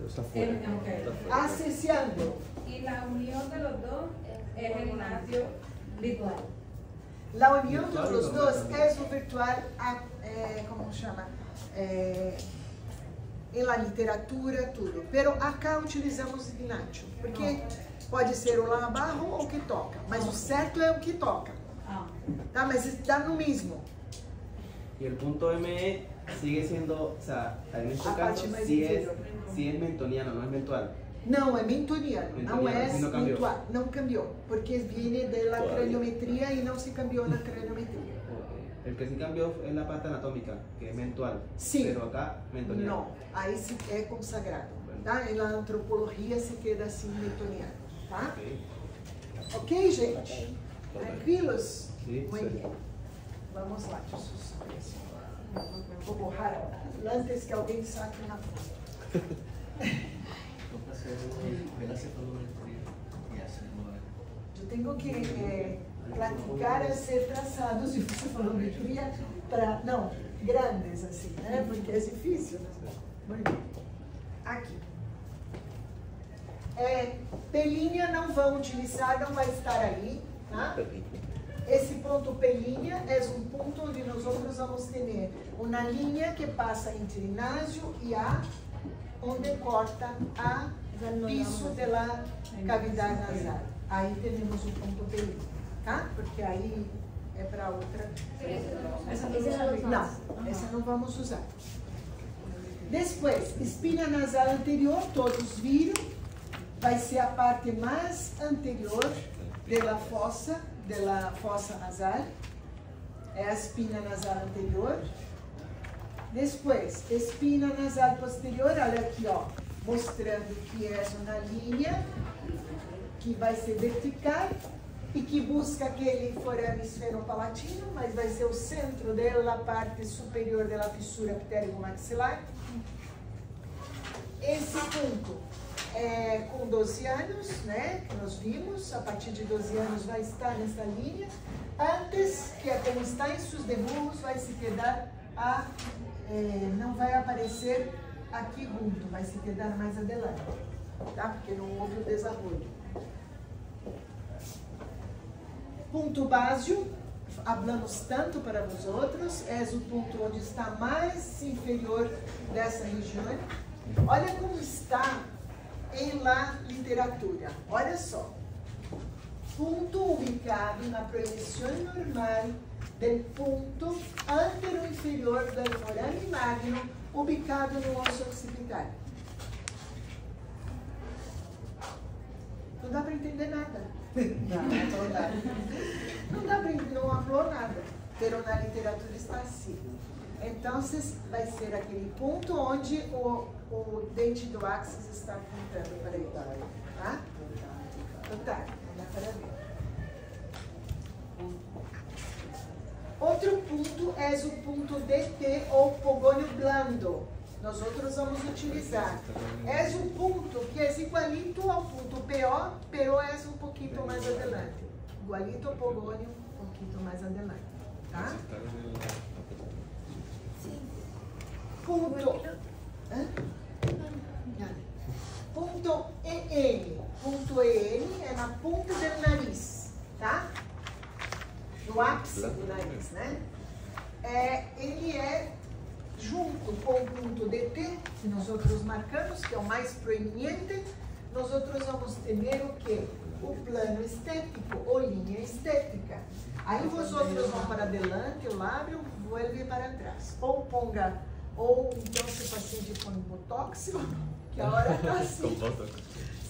Asociando. y la unión de los dos es el gimnasio virtual. La união dos dois é o virtual, como chama? Em la literatura, tudo. Pero acá utilizamos ginásio, porque pode ser o lá abaixo ou o que toca, mas o certo é o que toca. Tá? Mas está no mesmo. Y el punto ME sigue siendo, o sea, en este caso sí es mentoniano, no es mentual. Não, é mentoniano, não é não cambiou. mentual, não cambiou, porque viene da craniometria e não se cambiou na craniometria. El que sí cambió es la parte anatómica, que es mentual, Sim. pero acá mentoniano. Não, aí se é consagrado, tá? E na antropologia se queda assim mentoniano, tá? Ok, gente? Tranquilos? Sim, Muito bem. Vamos lá, deixa eu saber se eu vou borrar antes que alguém saque na foto. Eu tenho que praticar a ser traçados de fotometria para, não, grandes assim, né? Porque é difícil. Muito bem. Aqui. Pelinha não vão utilizar, não vai estar ali, tá? Esse ponto pelinha é um ponto onde nós vamos ter uma linha que passa entre ginásio e A, onde corta a piso da cavidade nasal. Aí temos o ponto pelinha, tá? Porque aí é para outra. Não, essa não vamos usar. Depois, espina nasal anterior, todos viram, vai ser a parte mais anterior da fossa nasal, é a espina nasal anterior. Depois, espina nasal posterior, olha aqui, ó, mostrando que é uma linha que vai ser vertical e que busca aquele forame esfenopalatino, mas vai ser o centro da parte superior da fissura pterigo-maxilar. Esse ponto é com 12 anos, né, que nós vimos, a partir de 12 anos vai estar nessa linha. Antes, que é como está em seus debulhos, vai se quedar não vai aparecer aqui junto, vai se quedar mais adelante, tá? Porque não houve o desenvolvimento. Ponto básio, falamos tanto para nós outros, é o ponto onde está mais inferior dessa região. Olha como está em la literatura. Olha só. Ponto ubicado na projeção normal do ponto antero-inferior do forame magno, ubicado no osso occipital. Não dá para entender nada. Não dá. Não dá para entender, não falou nada. Pero na literatura está assim. Então, vai ser aquele ponto onde o dente do axis está apontando para ele. Tá? Então, tá. Não dá para ver. Outro ponto é o ponto DT ou pogônio blando. Nós outros vamos utilizar. É um ponto que é igualito ao ponto PO, pero é um pouquinho mais adelante. Igualito ao pogônio, um pouquinho mais adelante. Tá? Ponto. Ponto EN. Ponto EN é na ponta do nariz, tá? No ápice do nariz, né? Ele é junto com o ponto DT, que nós outros marcamos, que é o mais proeminente, nós outros vamos ter o que? O plano estético ou linha estética. Aí vós outros vão para adelante, o lábio vuelve para trás. Ou então se o paciente põe botox, que a hora está assim.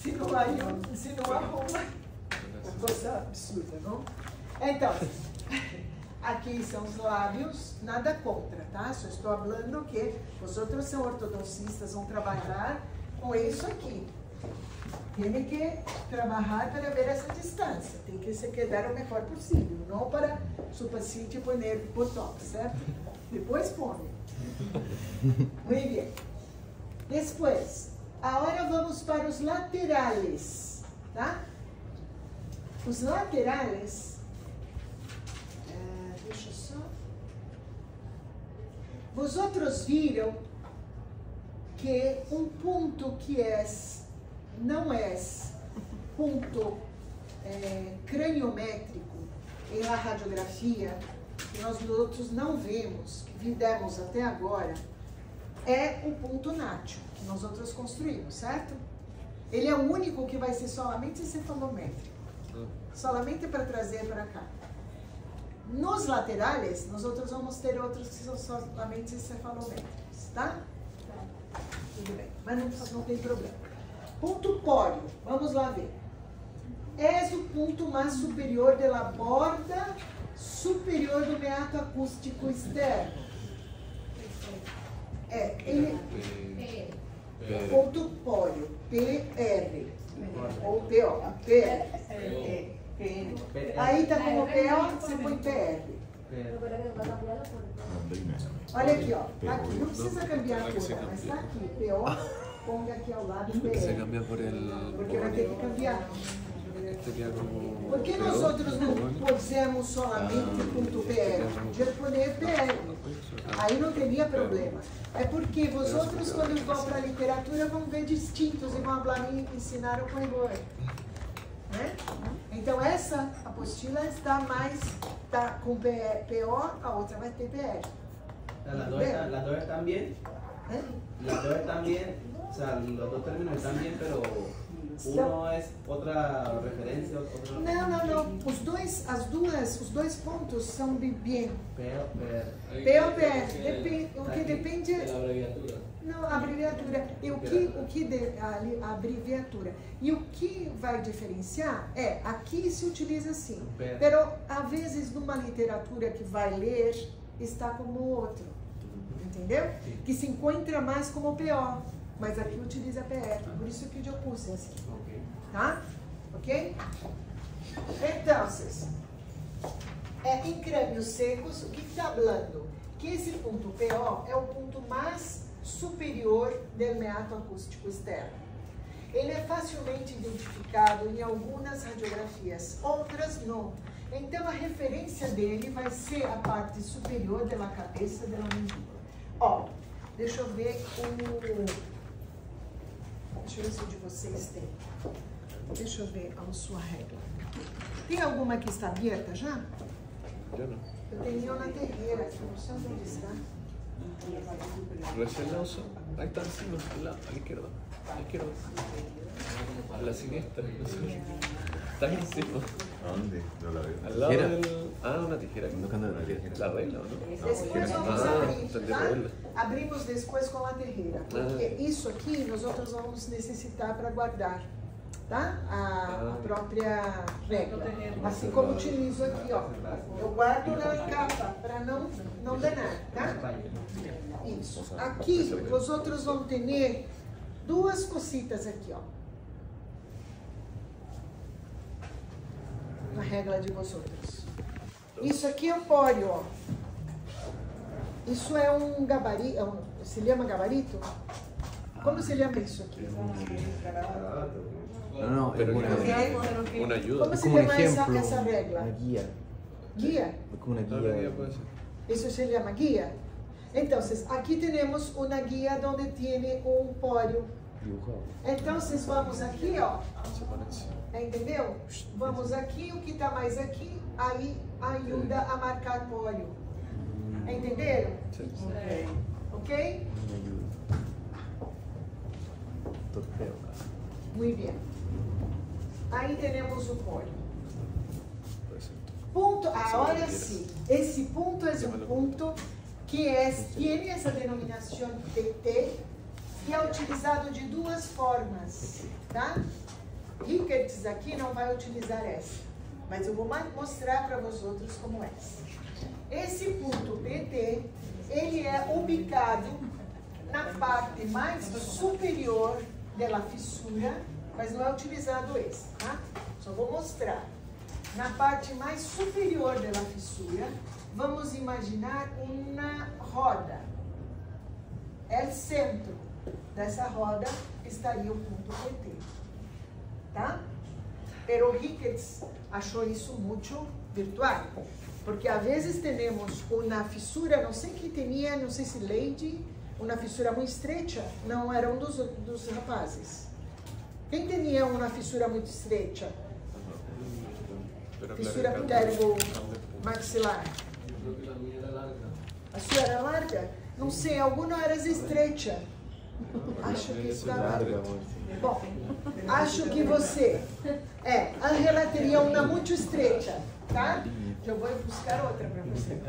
Se não arruma, coisa absurda, não? Então, aqui são os lábios, nada contra, tá? Só estou falando que os outros são ortodoncistas, vão trabalhar com isso aqui. Tem que trabalhar para ver essa distância, tem que se quedar o melhor possível, não para o paciente pôr botox, certo? Depois põe. Muito bem. Depois, agora vamos para os laterales, tá? Os laterales, deixa eu só. Vosotros viram que um ponto que não é ponto craniométrico em la radiografia, que nós outros não vemos, que demos até agora, é o ponto nático, que nós outros construímos, certo? Ele é o único que vai ser solamente cefalométrico, solamente para trazer para cá. Nos laterais, nós outros vamos ter outros que são solamente cefalométricos, tá? Tudo bem, mas não tem problema. Ponto pório, vamos lá ver. É o ponto mais superior da borda superior do meato acústico externo. Ponto pório, PR, ou PO, PR. Aí está como PO, você põe PR. Olha aqui, ó. Aqui, não precisa cambiar a cor, mas está aqui, PO, ponga aqui ao lado PR. Porque vai ter que cambiar. Por que nós outros não pusemos solamente ponto PR? Podia poner PR. Aí não teria problema. É porque vocês, quando vão para a literatura, vão ver distintos e vão falar, me ensinaram com rigor. Né? Então, essa apostila está com PO, a outra vai ter PR. La DOR también. La DOR también. O sea, los dos términos están bien, pero uno es otra referência. Não. Os dois pontos são bem. POPR. O que depende é. Não, a abreviatura. A abreviatura. E o que vai diferenciar é, aqui se utiliza assim. Pero, às vezes, numa literatura que vai ler, está como outro. Entendeu? Que se encontra mais como PO. Mas aqui utiliza PR, por isso que eu pus assim. Tá? Ok? Então, em crânios secos, o que está falando? Que esse ponto PO é o ponto mais superior do meato acústico externo. Ele é facilmente identificado em algumas radiografias, outras não. Então, a referência dele vai ser a parte superior da cabeça da mandíbula. Ó, deixa eu ver Deixa eu ver se o de vocês tem. Deixa eu ver a sua regra. Tem alguma que está aberta já? Eu não. Eu tenho na terreira, não sei onde está. Recién la uso. Ahí está encima, a la izquierda. A la izquierda. A la siniestra. No sé. Está ahí encima. ¿A dónde? No la veo. Al lado del... una tijera. La regla, ¿o no? Después vamos a abrir, tá? Abrimos depois com a terreira. Porque isso aqui nós outros vamos necessitar para guardar, tá? A própria regra. Assim como utilizo aqui, ó. Eu guardo na capa para não danar, tá? Isso. Aqui, os outros vão ter duas cositas aqui, ó. Na regra de vocês. Isso aqui é o pório, ó. Isso é um gabarito, se chama gabarito? Como se chama isso aqui? No, es una ayuda. Como se chama essa regra? Una guía. Guía? Es como una guía. Isso se chama guia? Então, aqui temos uma guia onde tem um pório. Então, vamos aqui, ó. Entendeu? Vamos aqui, o que está mais aqui, aí ajuda a marcar pório. Entenderam? Ok? Muito bem. Aí temos o pório. Ponto, agora sim. Esse ponto é um ponto que tem essa denominação PT e é utilizado de duas formas, tá? Rickertz aqui não vai utilizar essa, mas eu vou mostrar para vocês como é. Esse ponto PT, ele é ubicado na parte mais superior da fissura, mas não é utilizado esse, tá? Só vou mostrar. Na parte mais superior da fissura, vamos imaginar uma roda. É o centro dessa roda estaria o ponto PT, tá? Pero Ricketts achou isso muito virtual, porque às vezes temos uma fissura, não sei quem tinha, não sei se Lady, uma fissura muito estreita, não era um dos rapazes. Quem tinha uma fissura muito estreita? Fissura ptérigo-maxilar. A sua era larga? Não sei, alguma era estreita. Acho que está larga. Bom, acho que você... a Angela teria uma muito estreita, tá? Eu vou buscar outra para você.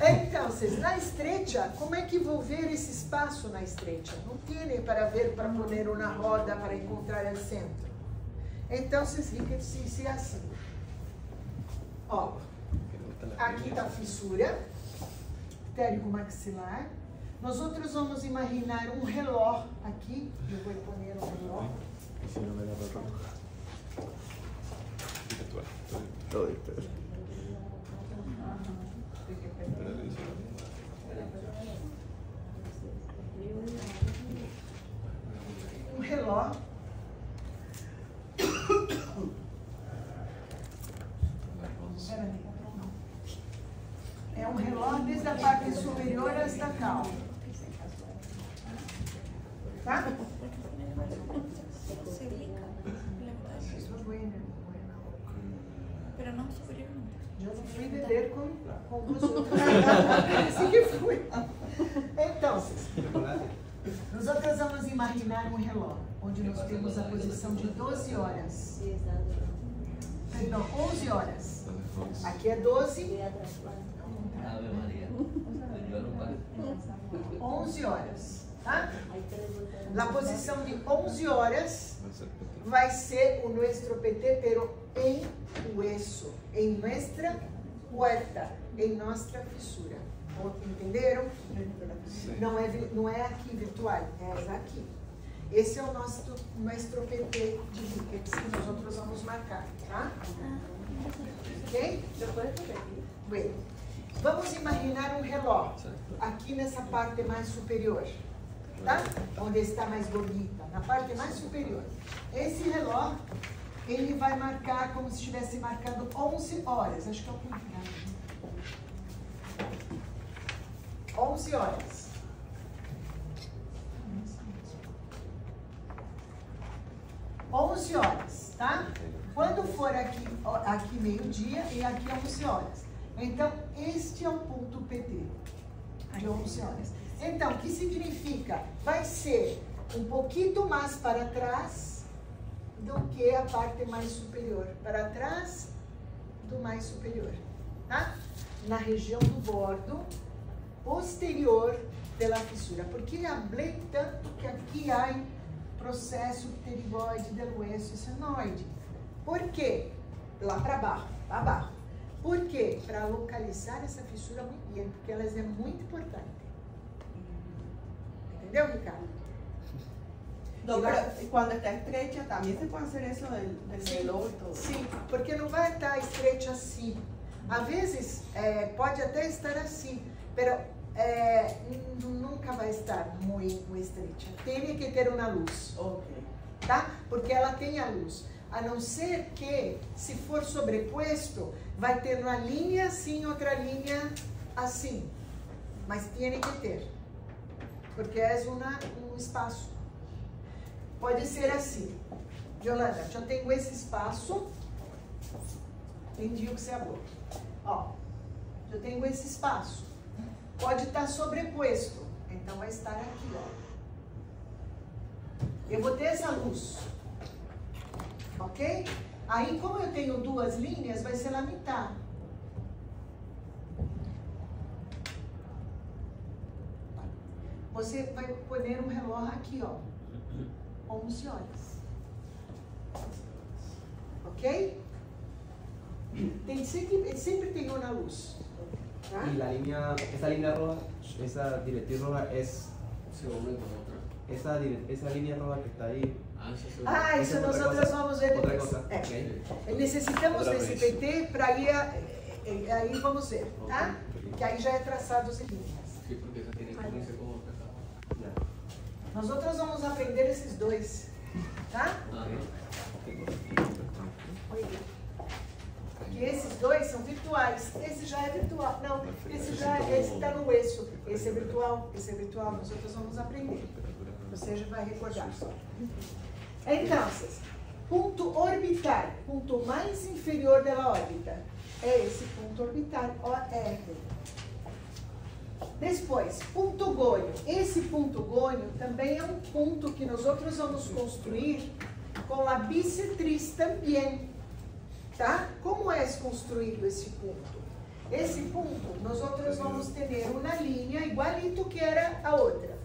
Então, na estreita, como é que vou ver esse espaço na estreita? Não tem para ver, para pôr uma roda, para encontrar o centro. Então, vocês ficam se assim. Ó, aqui está a fissura, ptérigo-maxilar. Nós outros vamos imaginar um relógio aqui. Eu vou pôr um relógio. Um relógio. É um relógio desde a parte superior até a calma. Tá? Pero no superior. Eu não fui beber com os outros. Assim que fui. Então, nós outros vamos imaginar um relógio, onde nós temos a posição de 12 horas. Perdão, 11 horas. Aqui é 12. 11 horas. Tá? A posição de 11 horas vai ser o nosso PT, pero em hueso, em nossa puerta, em nossa fissura. Entenderam? Não é aqui virtual, é aqui. Esse é o nosso PT de Ricketts que nós outros vamos marcar, tá? Ok? Bem, vamos imaginar um relógio aqui nessa parte mais superior. Tá? Onde está mais bonita, na parte mais superior. Esse relógio, ele vai marcar como se estivesse marcando 11 horas. Acho que é o contrário. 11 horas. Onze horas, tá? Quando for aqui meio-dia e aqui 11 horas. Então, este é o ponto PT de 11 horas. Então, o que significa? Vai ser um pouquinho mais para trás do que a parte mais superior. Para trás do mais superior, tá? Na região do bordo posterior da fissura. Porque falei tanto que aqui há processo pterigoide do hueso senoide. Por quê? Lá para baixo. Por quê? Para localizar essa fissura muito bem, porque ela é muito importante. Entendeu, Ricardo? No, pero cuando está estrecha, también se puede hacer eso del reloj y todo. Sim, porque não vai estar estreita assim. Às vezes, pode até estar assim, mas nunca vai estar muito estreita. Tem que ter uma luz, tá? Porque ela tem a luz. A não ser que, se for sobreposto, vai ter uma linha assim, outra linha assim. Mas tem que ter. Porque é um espaço. Pode ser assim. Yolanda, eu tenho esse espaço. Entendi o que você falou. Ó, eu tenho esse espaço. Pode estar sobreposto. Então vai estar aqui, ó. Eu vou ter essa luz. Ok? Aí, como eu tenho duas linhas, vai ser na metade. Você vai pôr um relógio aqui, ó. 11 horas. Ok? Sempre tem uma luz. ¿tá? Y esa línea roja, esa directriz roja es... Esa línea roja que está ahí. Isso nós vamos ver depois. Necessitamos desse PT para ir Aí vamos ver, tá? Que aí já é traçados em linhas. Sí, porque esa tiene como ese como acá. Nós outros vamos aprender esses dois, tá? Que esses dois são virtuais. Esse já é virtual. Não, esse está no eixo. Esse é virtual, Nós outros vamos aprender. Você já vai recordar. Então, ponto orbital, ponto mais inferior da órbita, é esse ponto orbital, OR. Depois, ponto gônio. Esse ponto gônio também é um ponto que nós outros vamos construir com a bissetriz também. Tá? Como é construído esse ponto? Esse ponto, nós outros vamos ter uma linha igualito que era a outra.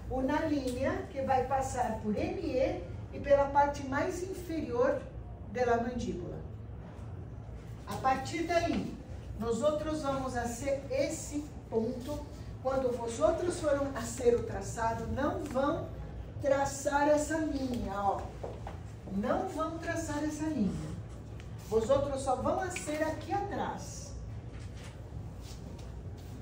Uma linha que vai passar por ME e pela parte mais inferior da mandíbula. A partir daí, nós outros vamos fazer esse ponto. Quando vocês foram a ser o traçado, não vão traçar essa linha, ó. Não vão traçar essa linha. Vocês só vão fazer aqui atrás.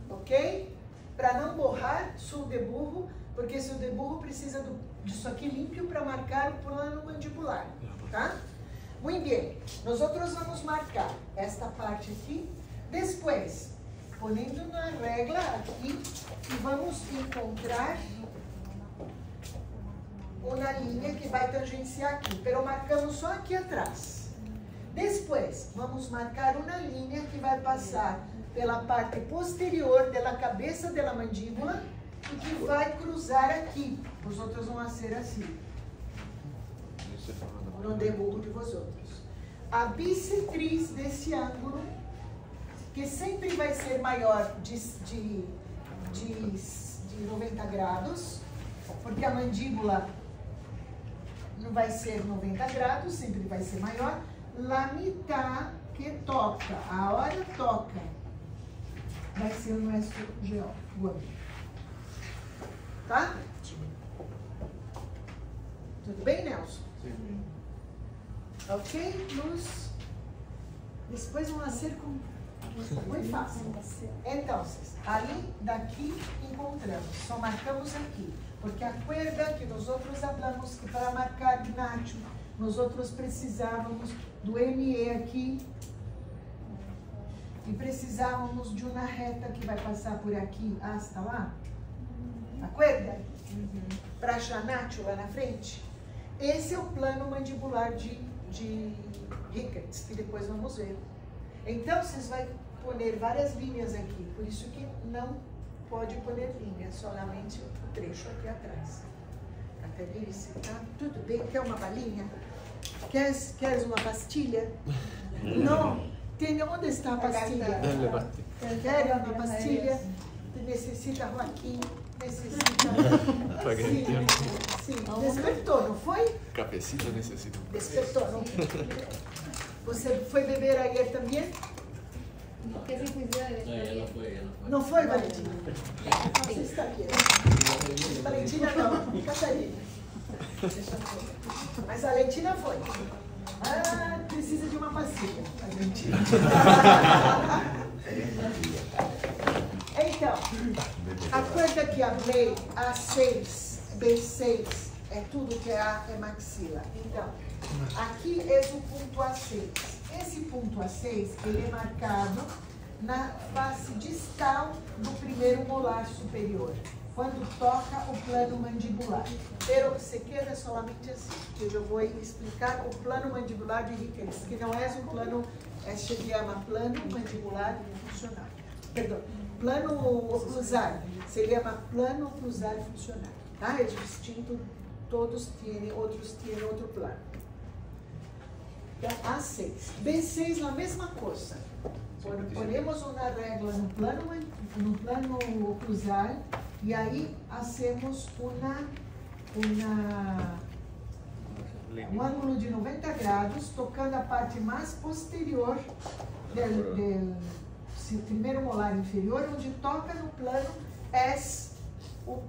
Ok? Para não borrar sul de burro, porque sul de burro precisa disso aqui limpo para marcar o plano mandibular. Tá? Muito bem. Nós vamos marcar esta parte aqui. Depois, ponendo na regra aqui, e vamos encontrar uma linha que vai tangenciar aqui. Pero marcamos só aqui atrás. Depois, vamos marcar uma linha que vai passar pela parte posterior da cabeça da mandíbula e que vai cruzar aqui. Os outros vão ser assim. No deburro de vocês. A bissetriz desse ângulo, que sempre vai ser maior de 90 graus, porque a mandíbula não vai ser 90 graus, sempre vai ser maior. La mitad que toca, a hora toca, vai ser o nosso GO. Tá? Tudo bem, Nelson? Sim. Ok, Luz? Depois vamos ser com... Muito fácil. Então, ali, daqui, encontramos. Só marcamos aqui. Porque acuerda que nós outros falamos que para marcar Nacho, nós outros precisávamos do ME aqui e precisávamos de uma reta que vai passar por aqui hasta lá. Acuerda? Para achar Nacho lá na frente. Esse é o plano mandibular de Ricketts, que depois vamos ver. Então, vocês vão pôr várias linhas aqui, por isso que não pode pôr linha, somente o trecho aqui atrás. Até isso, tá? Tudo bem? Quer uma balinha? Queres uma pastilha? Não. Onde está a pastilha? Quer uma pastilha? Necessita, Joaquim? Necessita. Sim. Despertou, não foi? Cafecito necesito. Despertou, não? Você foi beber ayer também? ¿Qué se fuiste de No, ella no fue. Não foi, Valentina? Você está aqui. Valentina não, Catarina. Mas a Valentina foi. Ah, precisa de uma pastilha, Valentina. Então, acuerda que a lei A6, B6, é tudo que é maxila. Então, aqui é o ponto A6. Esse ponto A6, ele é marcado na face distal do primeiro molar superior, quando toca o plano mandibular. Pero se queda solamente assim, que eu vou explicar o plano mandibular de Ricketts, que não é um plano, se chama plano mandibular funcional. Perdão, plano oclusal, se chama plano oclusal funcional. Tá? É distinto, todos têm, outros têm outro plano. Então, A6. B6, a mesma coisa. Ponemos uma regra no plano oclusal e aí hacemos um ângulo de 90 graus, tocando a parte mais posterior do primeiro molar inferior, onde toca no plano S o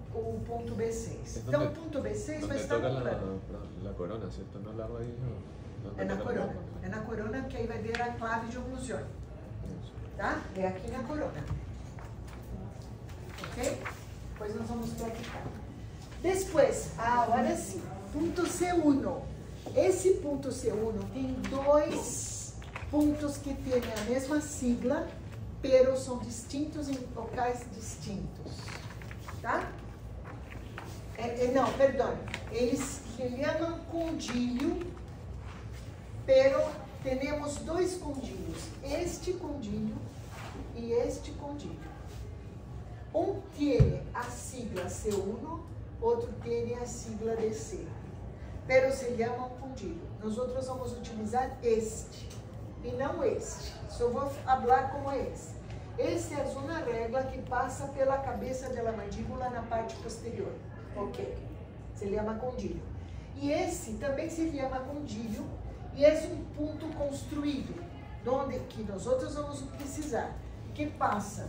ponto B6. Então, o ponto B6 vai estar no plano. La corona, ¿cierto? No la raíz. É na corona que aí vai ver a clave de oclusão. Tá? É aqui na corona. Ok? Depois nós vamos praticar. Depois, agora sim, ponto C1. Esse ponto C1 tem dois pontos que têm a mesma sigla, pero são distintos em locais distintos. Tá? Não, perdão. Eles se chamam condilho, pero temos dois condilhos. Este condilho e este condilho. Um tem a sigla C1, outro tem a sigla DC. Pero se chama condilho. Nós outros vamos utilizar este e não este. Só vou falar como é esse. Esta é uma régua que passa pela cabeça da mandíbula na parte posterior. Ok. Se chama condilho. E esse também se chama condilho e é um ponto construído, onde que nós outros vamos precisar, que passa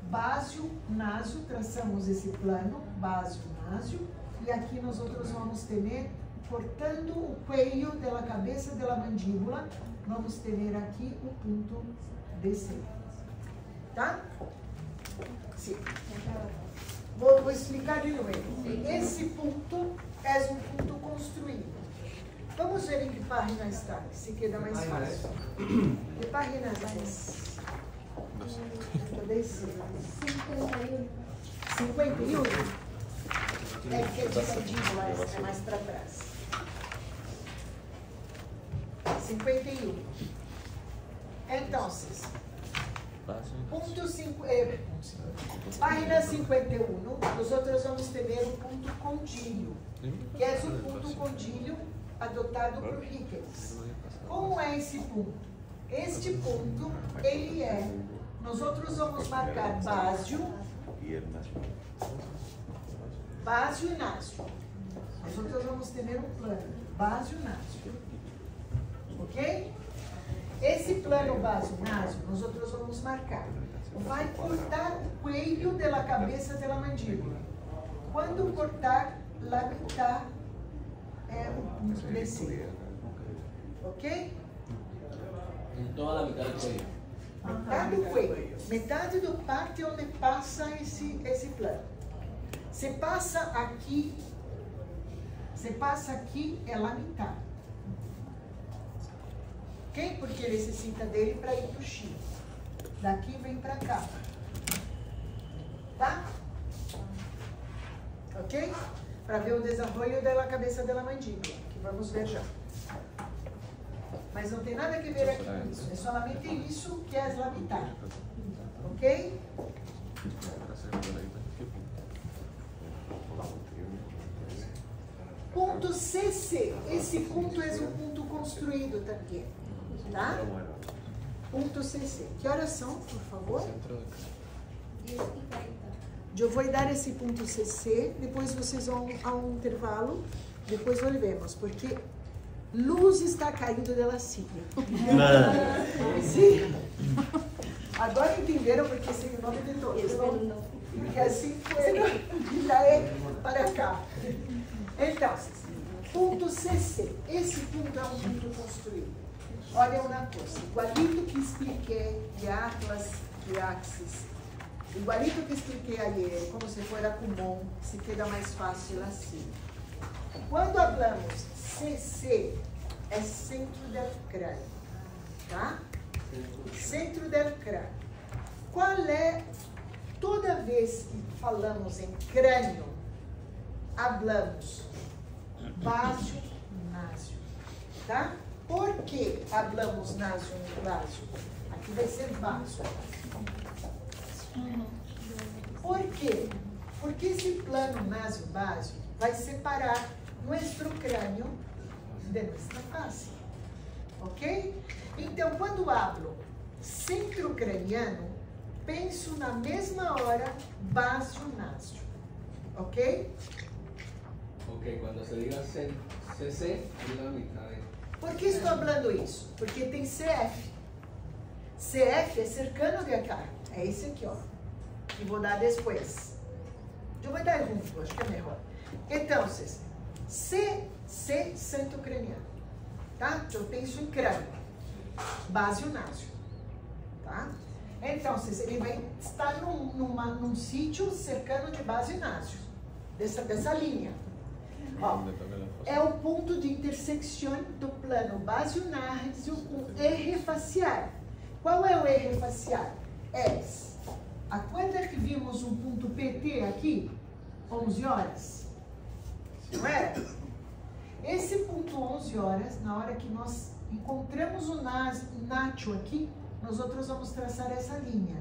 básio, násio, traçamos esse plano, básio, násio, e aqui nós outros vamos ter, cortando o cuello da cabeça da mandíbula, vamos ter aqui o ponto DC. Tá? Sim. Vou explicar de novo. Esse ponto é um ponto construído. Vamos ver em que página está, se queda mais fácil. Que página é essa? 51. É que é dividido mais, é mais para trás. 51. Então, página 51, nós outros vamos ter o ponto condilho, que é o ponto condilho adotado por Ricketts. Como é esse ponto? Este ponto, ele é, nós outros vamos marcar básio e násio. Nós outros vamos ter um plano, básio e násio. Ok? Esse plano básio e násio, nós outros vamos marcar. Vai cortar o cuello da cabeça da mandíbula. Quando cortar, a metade é o ponto DC. Ok? Toda a metade do cuello. Metade do cuello. Metade do parte onde passa esse plano. Se passa aqui é a metade. Ok? Porque necessita dele para ir para o Chile. Daqui vem para cá. Tá? Ok? Para ver o desenvolvimento da cabeça da mandíbula, que vamos ver já. Mas não tem nada a ver aqui com isso. É somente isso que é a metade. Ok? Ponto CC. Esse ponto é um ponto construído também. Tá? Ponto CC. Que horas são, por favor? 10:40. Eu vou dar esse ponto CC, depois vocês vão a um intervalo, depois volvemos, porque luz está caindo da silla. Sim. Agora entenderam porque esse nome de todo. Porque assim foi, já é para cá. Então, ponto CC. Esse ponto é um ponto construído. Olha uma coisa, igualito que expliquei de Atlas, de Axis, igualito que expliquei ayer, como se fuera comum, se queda mais fácil assim. Quando falamos CC, é centro do crânio, tá? Centro do crânio. Qual é, toda vez que falamos em crânio, falamos básio, násio, tá? Por que falamos násio e básio? Aqui vai ser básio. Por quê? Porque esse plano násio-básio vai separar nosso crânio de nossa face. Ok? Então, quando hablo centro craniano, penso na mesma hora básio-násio. Ok? Ok, quando se diga CC, diga a mitad. Por que estou falando isso? Porque tem CF. CF é cercano de cá. É esse aqui, ó. Que vou dar depois. Eu vou dar junto, acho que é melhor. Então, C, centro craniano. Tá? Eu penso em crânio. Básio-násio. tá? Então, ele vai estar num sítio cercano de base Inácio, dessa linha. Ó, é o ponto de intersecção do plano base-Inácio com eje facial. Qual é o eje facial? Acorda que vimos um ponto PT aqui? 11 horas? Não era? Esse ponto 11 horas, na hora que nós encontramos o Nacho aqui, nós outros vamos traçar essa linha.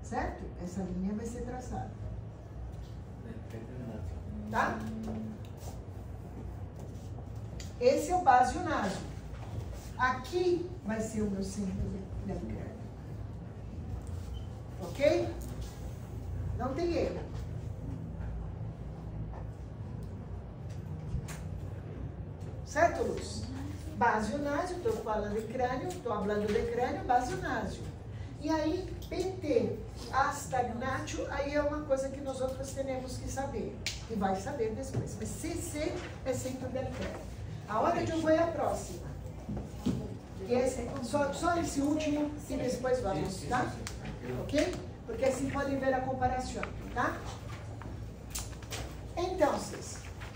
Certo? Essa linha vai ser traçada. Tá? Esse é o base Inácio. Aqui vai ser o meu centro da crânio. Ok? Não tem erro. Certo, Luz? Base Inácio, estou falando de crânio, estou falando de crânio, base Inácio. E aí, PT hasta Nacho, aí é uma coisa que nós outros temos que saber. E vai saber depois. Mas CC é centro del crânio. A hora que eu vou é a próxima. Só esse último e depois vamos, tá? Ok? Porque assim podem ver a comparação, tá? Então,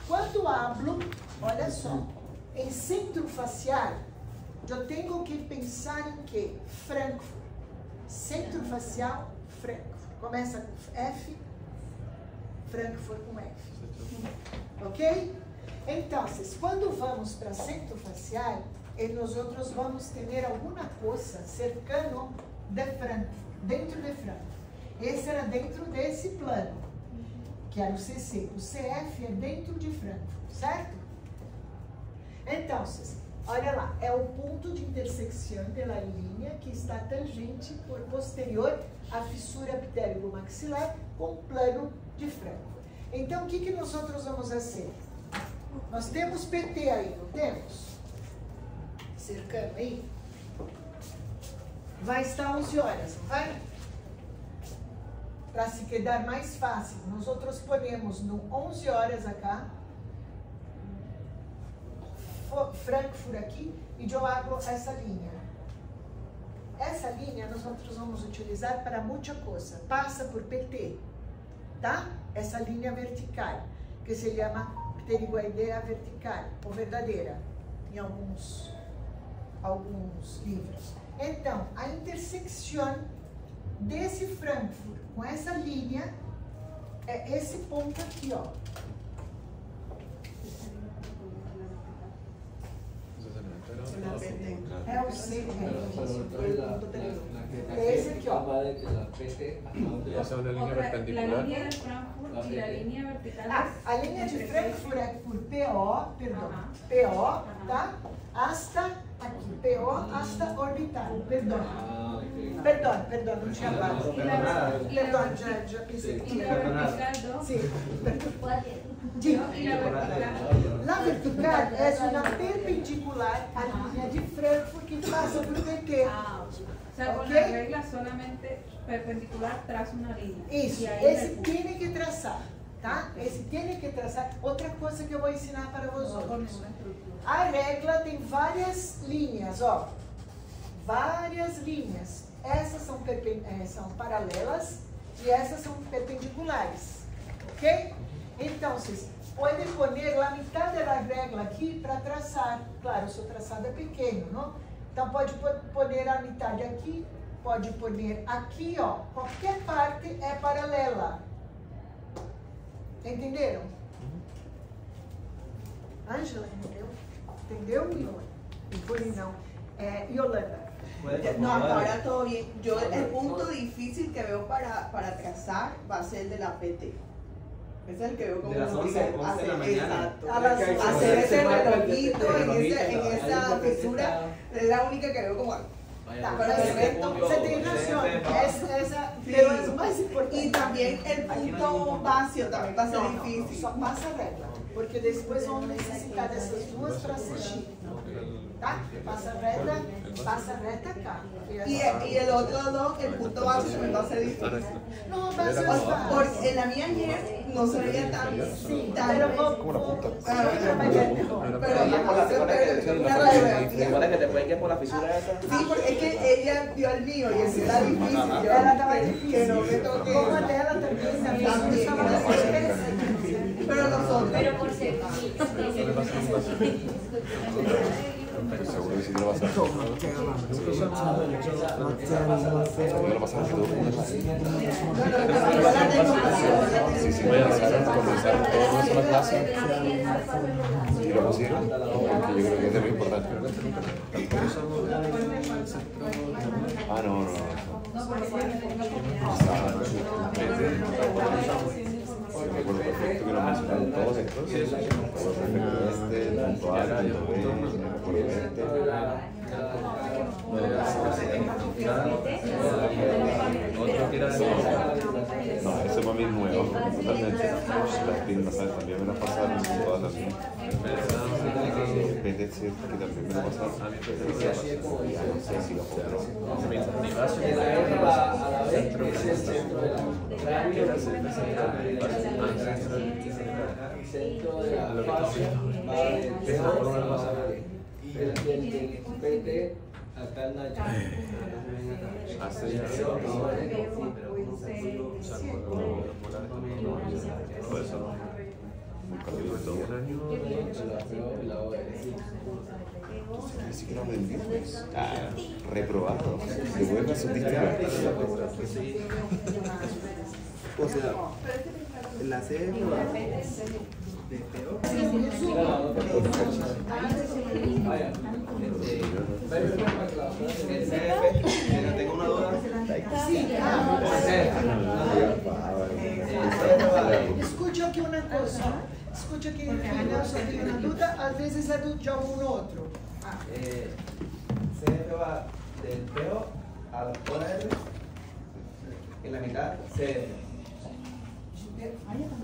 quando hablo, olha só, em centro facial, eu tenho que pensar em que? Frankfurt. Centro facial, Frankfurt. Começa com F, Frankfurt com F. Ok? Então, quando vamos para centro facial, nós outros vamos ter alguma coisa cercano de Frankfurt, dentro de Frankfurt. Esse era dentro desse plano, que era o CC. O CF é dentro de Frankfurt, certo? Então, olha lá, é o ponto de intersecção da linha que está tangente por posterior à fissura ptérigo-maxilar com o plano de Frankfurt. Então, o que nós outros vamos fazer? Nós temos PT aí, não temos? Cercando aí. Vai estar 11 horas, não vai? Para se quedar mais fácil, nós outros ponemos no 11 horas acá, Frankfurt aqui, e eu abro essa linha. Essa linha nós outros vamos utilizar para muita coisa. Passa por PT, tá? Essa linha vertical, que se chama pterigoidea vertical, ou verdadeira, em alguns livros. Então, a intersecção desse Frankfurt com essa linha é esse ponto aqui, ó. É o C, é esse aqui, ó. Essa é uma linha perpendicular. La línea de Frankfurt y la línea vertical. A linha de Frankfurt é por PO, perdão, PO, tá? Hasta aqui, PO hasta orbital, perdão. Perdão, não tinha base. Perdão, já pensei que tinha. Sim, perdão. La vertical é uma perpendicular à linha de Frankfurt que passa por PT. O sea, con la regla solamente perpendicular traza una línea. Isso, esse tem que traçar, tá? Esse tem que traçar. Outra coisa que eu vou ensinar para vocês. A regra tem várias linhas, ó. Várias linhas. Essas são paralelas e essas são perpendiculares, ok? Então, vocês podem pôr a metade da regra aqui para traçar. Claro, o seu traçado é pequeno, não? Então, pode pôr a metade aqui, pode pôr aqui, ó. Qualquer parte é paralela. Entenderam? Ângela, entendeu? Entendeu, Yolanda? Yolanda. No, hasta ahora todo bien. Yo el punto difícil que veo para trazar va a ser el de la PT. Ese es el que veo como de las 11 de la mañana. Exacto. Hacer ese relojito en esa fisura es la única que veo como. Você tem razão, pero es mais importante. Y también el punto vacío también va a ser difícil. Só passa a regra, porque depois vamos necessitar dessas duas para assistir. Tá? Passa a reta acá. Y el otro no, el punto vacío también va a ser difícil. No, va a ser porque en la mía ayer no se veía tan... Sí, tan pero Como la punta. Supone que te pueden ir por la fisura esa. Sí, porque es que ella vio el mío y ese está difícil. Yo que no me toque. como a dela também, Pero nosotros. Pero por ser Seguro que sí te lo vas a hacer. Seguro lo pasaron todo con una. Sí, voy a hacer comenzar toda una sola clase y lo posible, porque yo creo que es de lo importante. Ah, no. Me acuerdo perfecto que lo mencionaron todos estos. Todo perfecto este, punto A, punto B, me acuerdo este. No, eso para mí es nuevo, totalmente. Las piernas, ¿sabes? También me lo pasaron con todas las mías. PT, que también me lo pasaron. Ya no sé si lo puedo. Mi vaso El centro a la vez es el centro de la centro de la fascia el PT acá el nacho. Ni siquiera aprendí. Reprobado. Devuelve a su título. O sea, en la C de peor. Tengo una duda. Escute aqui uma coisa. Escute aqui, Nelson, tem uma dúvida, às vezes é de algum outro. CF va del PO a la hora R, en la mitad CF.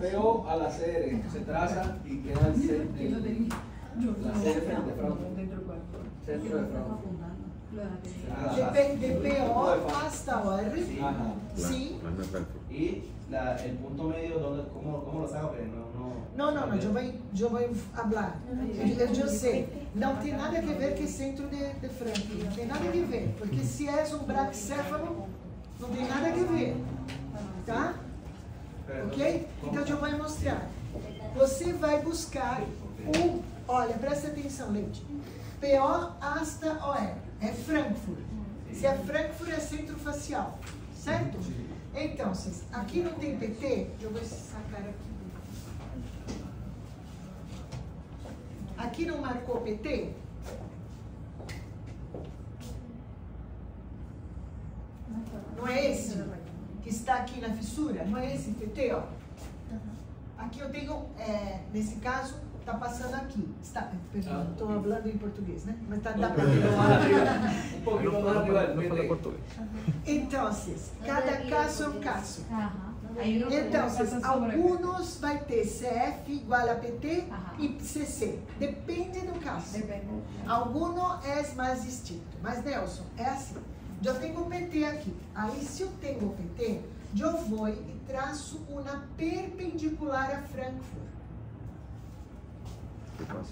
PO a la CR se traza y queda el centro. La CF de Frankfurt. Centro de Frankfurt. De PO hasta o R. Ajá. Sim. Y el punto medio, ¿cómo lo saco? Não, eu vou falar. Eu sei. Não tem nada a ver com o centro de Frankfurt. Não tem nada a ver. Porque se é braquicéfalo, não tem nada a ver. Tá? Ok? Então eu vou mostrar. Você vai buscar olha, presta atenção, Leite. PO hasta OR. É Frankfurt. Se é Frankfurt, é centro facial. Certo? Então, aqui não tem PT, eu vou sacar aqui. Aqui não marcou PT? Não é esse que está aqui na fissura? Não é esse PT, ó? Aqui eu tenho, nesse caso, está passando aqui. Perdão, estou falando em português, né? Mas dá para ver. Um pouquinho mais arriba del PT. Então, cada caso é um caso. Então, alguns vai ter CF igual a PT e CC. Depende do caso. Alguns é mais distinto. Mas, Nelson, é assim. Eu tenho PT aqui. Aí, se eu tenho PT, eu vou e traço uma perpendicular a Frankfurt.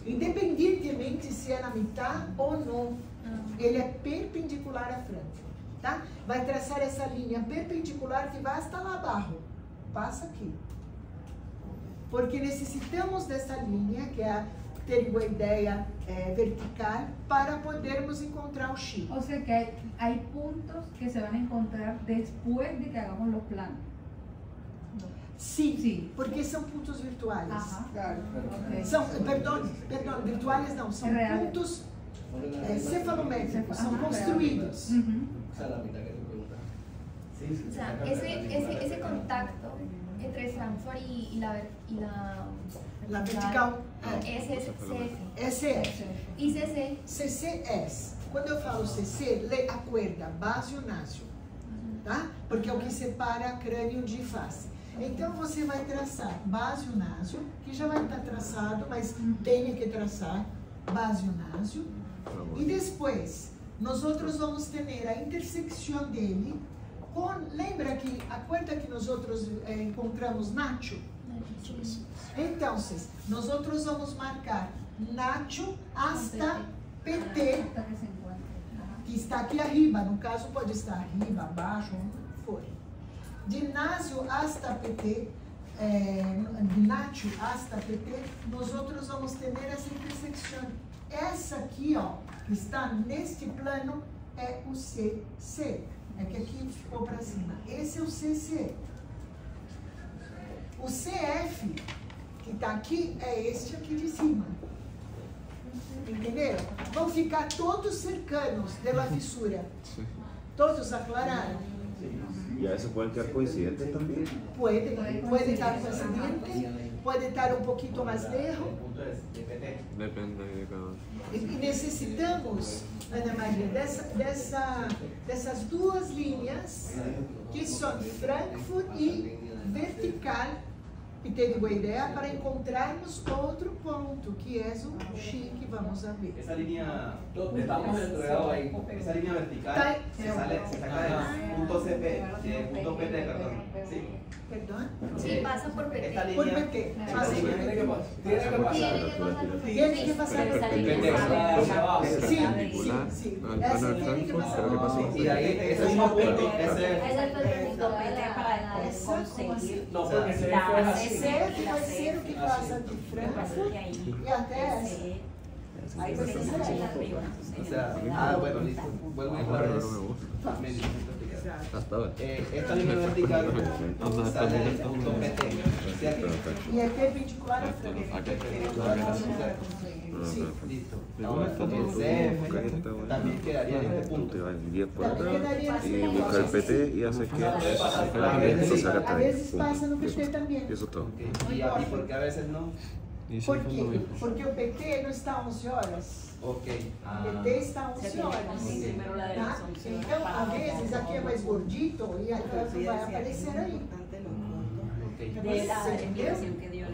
Independentemente se é na metade ou não, ele é perpendicular a Frankfurt. Tá? Vai traçar essa linha perpendicular que vai até lá abaixo. Passa aqui. Porque necessitamos dessa linha, que é ter uma ideia vertical, para podermos encontrar o X. O sea que hay puntos que se van a encontrar después de que hagamos los planos. Sim, porque são pontos virtuais. Claro. Okay. São, perdão, virtuais não, são pontos cefalométricos, são construídos. Esa es la mitad que te pregunta. O sea, ese contacto entre Frankfurt y La vertical. SS e CC. CCS. Quando eu falo CC, acorda, base e nasio. Tá? Porque é o que separa crânio de face. Então você vai traçar base e nasio, que já vai estar traçado, mas tem que traçar base e nasio. E depois, nós outros vamos ter a intersecção dele com, lembra que, acorda que nós outros encontramos Nacho? Entonces, nosotros vamos marcar Nacho hasta PT, que está aqui arriba, no caso pode estar arriba, abaixo, onde for. De Nacho hasta PT, de Nacho hasta PT, nosotros vamos ter essa intersecção. Essa aqui, ó, que está neste plano, é o CC. É que aqui ficou para cima. Esse é o CC. O CF, que está aqui, é este aqui de cima. Entenderam? Vão ficar todos cercanos da fissura. Todos aclararam? Y a veces pueden quedar coincidentes también. Puede estar coincidente, puede estar um pouquinho mais lejos. Depende de cada uno. E necessitamos, Ana Maria, dessas duas linhas que são Frankfurt e vertical, e teve boa ideia para encontrarmos outro ponto, que é o X que vamos a ver. Esa línea, estamos enredados ahí. Esa línea vertical se saca del punto CP, punto PT, perdón. ¿Sí? Perdão? Sí, pasa por PT. Esta Por línea, PT. esta Passa por línea PT. Tiene que pasar por Tiene que passar por PT. Sim, Perpendicular sim, sim. al Essa plano del tem que Frankfurt, passar pero ¿qué por pasa? y de ahí ese mismo punto, ese Es el perpendicular para conseguir No, porque se ve la así. CF vai ser o que passa de Frankfurt e até essa. Aí vai ser o sea, bueno, listo. Vuelvo a otra vez. Hasta ahora. Esta línea vertical sale del punto PT, ¿cierto? E é perpendicular a Frankfurt. Sí, listo. Ahora el CF también quedaría en este punto. Te va el 10 por También atrás quedaría y nesse busca el ponto. PT y haces que veces lo sí, saca hasta A ahí. vezes passa no PT também. Y eso es todo. Y porque a veces no. Por quê? Porque o PT não está 11 horas. Ok. O PT está 11 horas. primero la de Tá? las 11 horas Então, para às vezes, aqui é mais gordito e atrás não vai aparecer aí. de la explicación que dio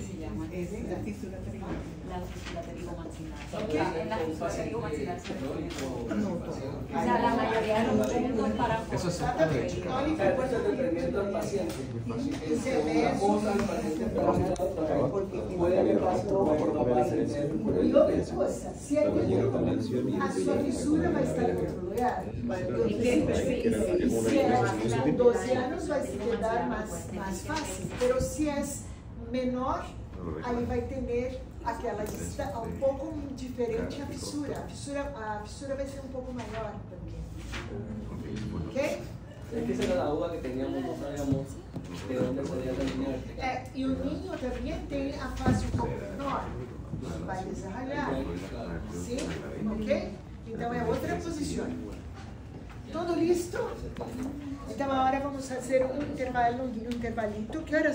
se llama La fisura terrible. la fisura perigomaxilar. ¿Qué? En la fisura perigomaxilar se refiere. No, O sea, la mayoría de los puntos para Eso es exatamente. Então, ele Eso foi es el dependiente del paciente. E Una reverso. cosa el paciente puede hacer otra. Puede que pase por no pase. E outra coisa, se é dentro, a sua fissura vai estar em outro lugar. Se é 12 anos, vai se quedar mais fácil. Mas se é menor, aí vai ter aquela distância um pouco diferente a fissura. A fissura vai ser um pouco maior também. Ok? Es que esa era la duda que teníamos, no sabíamos de dónde salía la línea vertical. E o ninho também tem a face um pouco menor. Vai desarralhar. Sim? Ok? Então é outra posição. Tudo listo? Então agora vamos fazer um intervalito. Que horas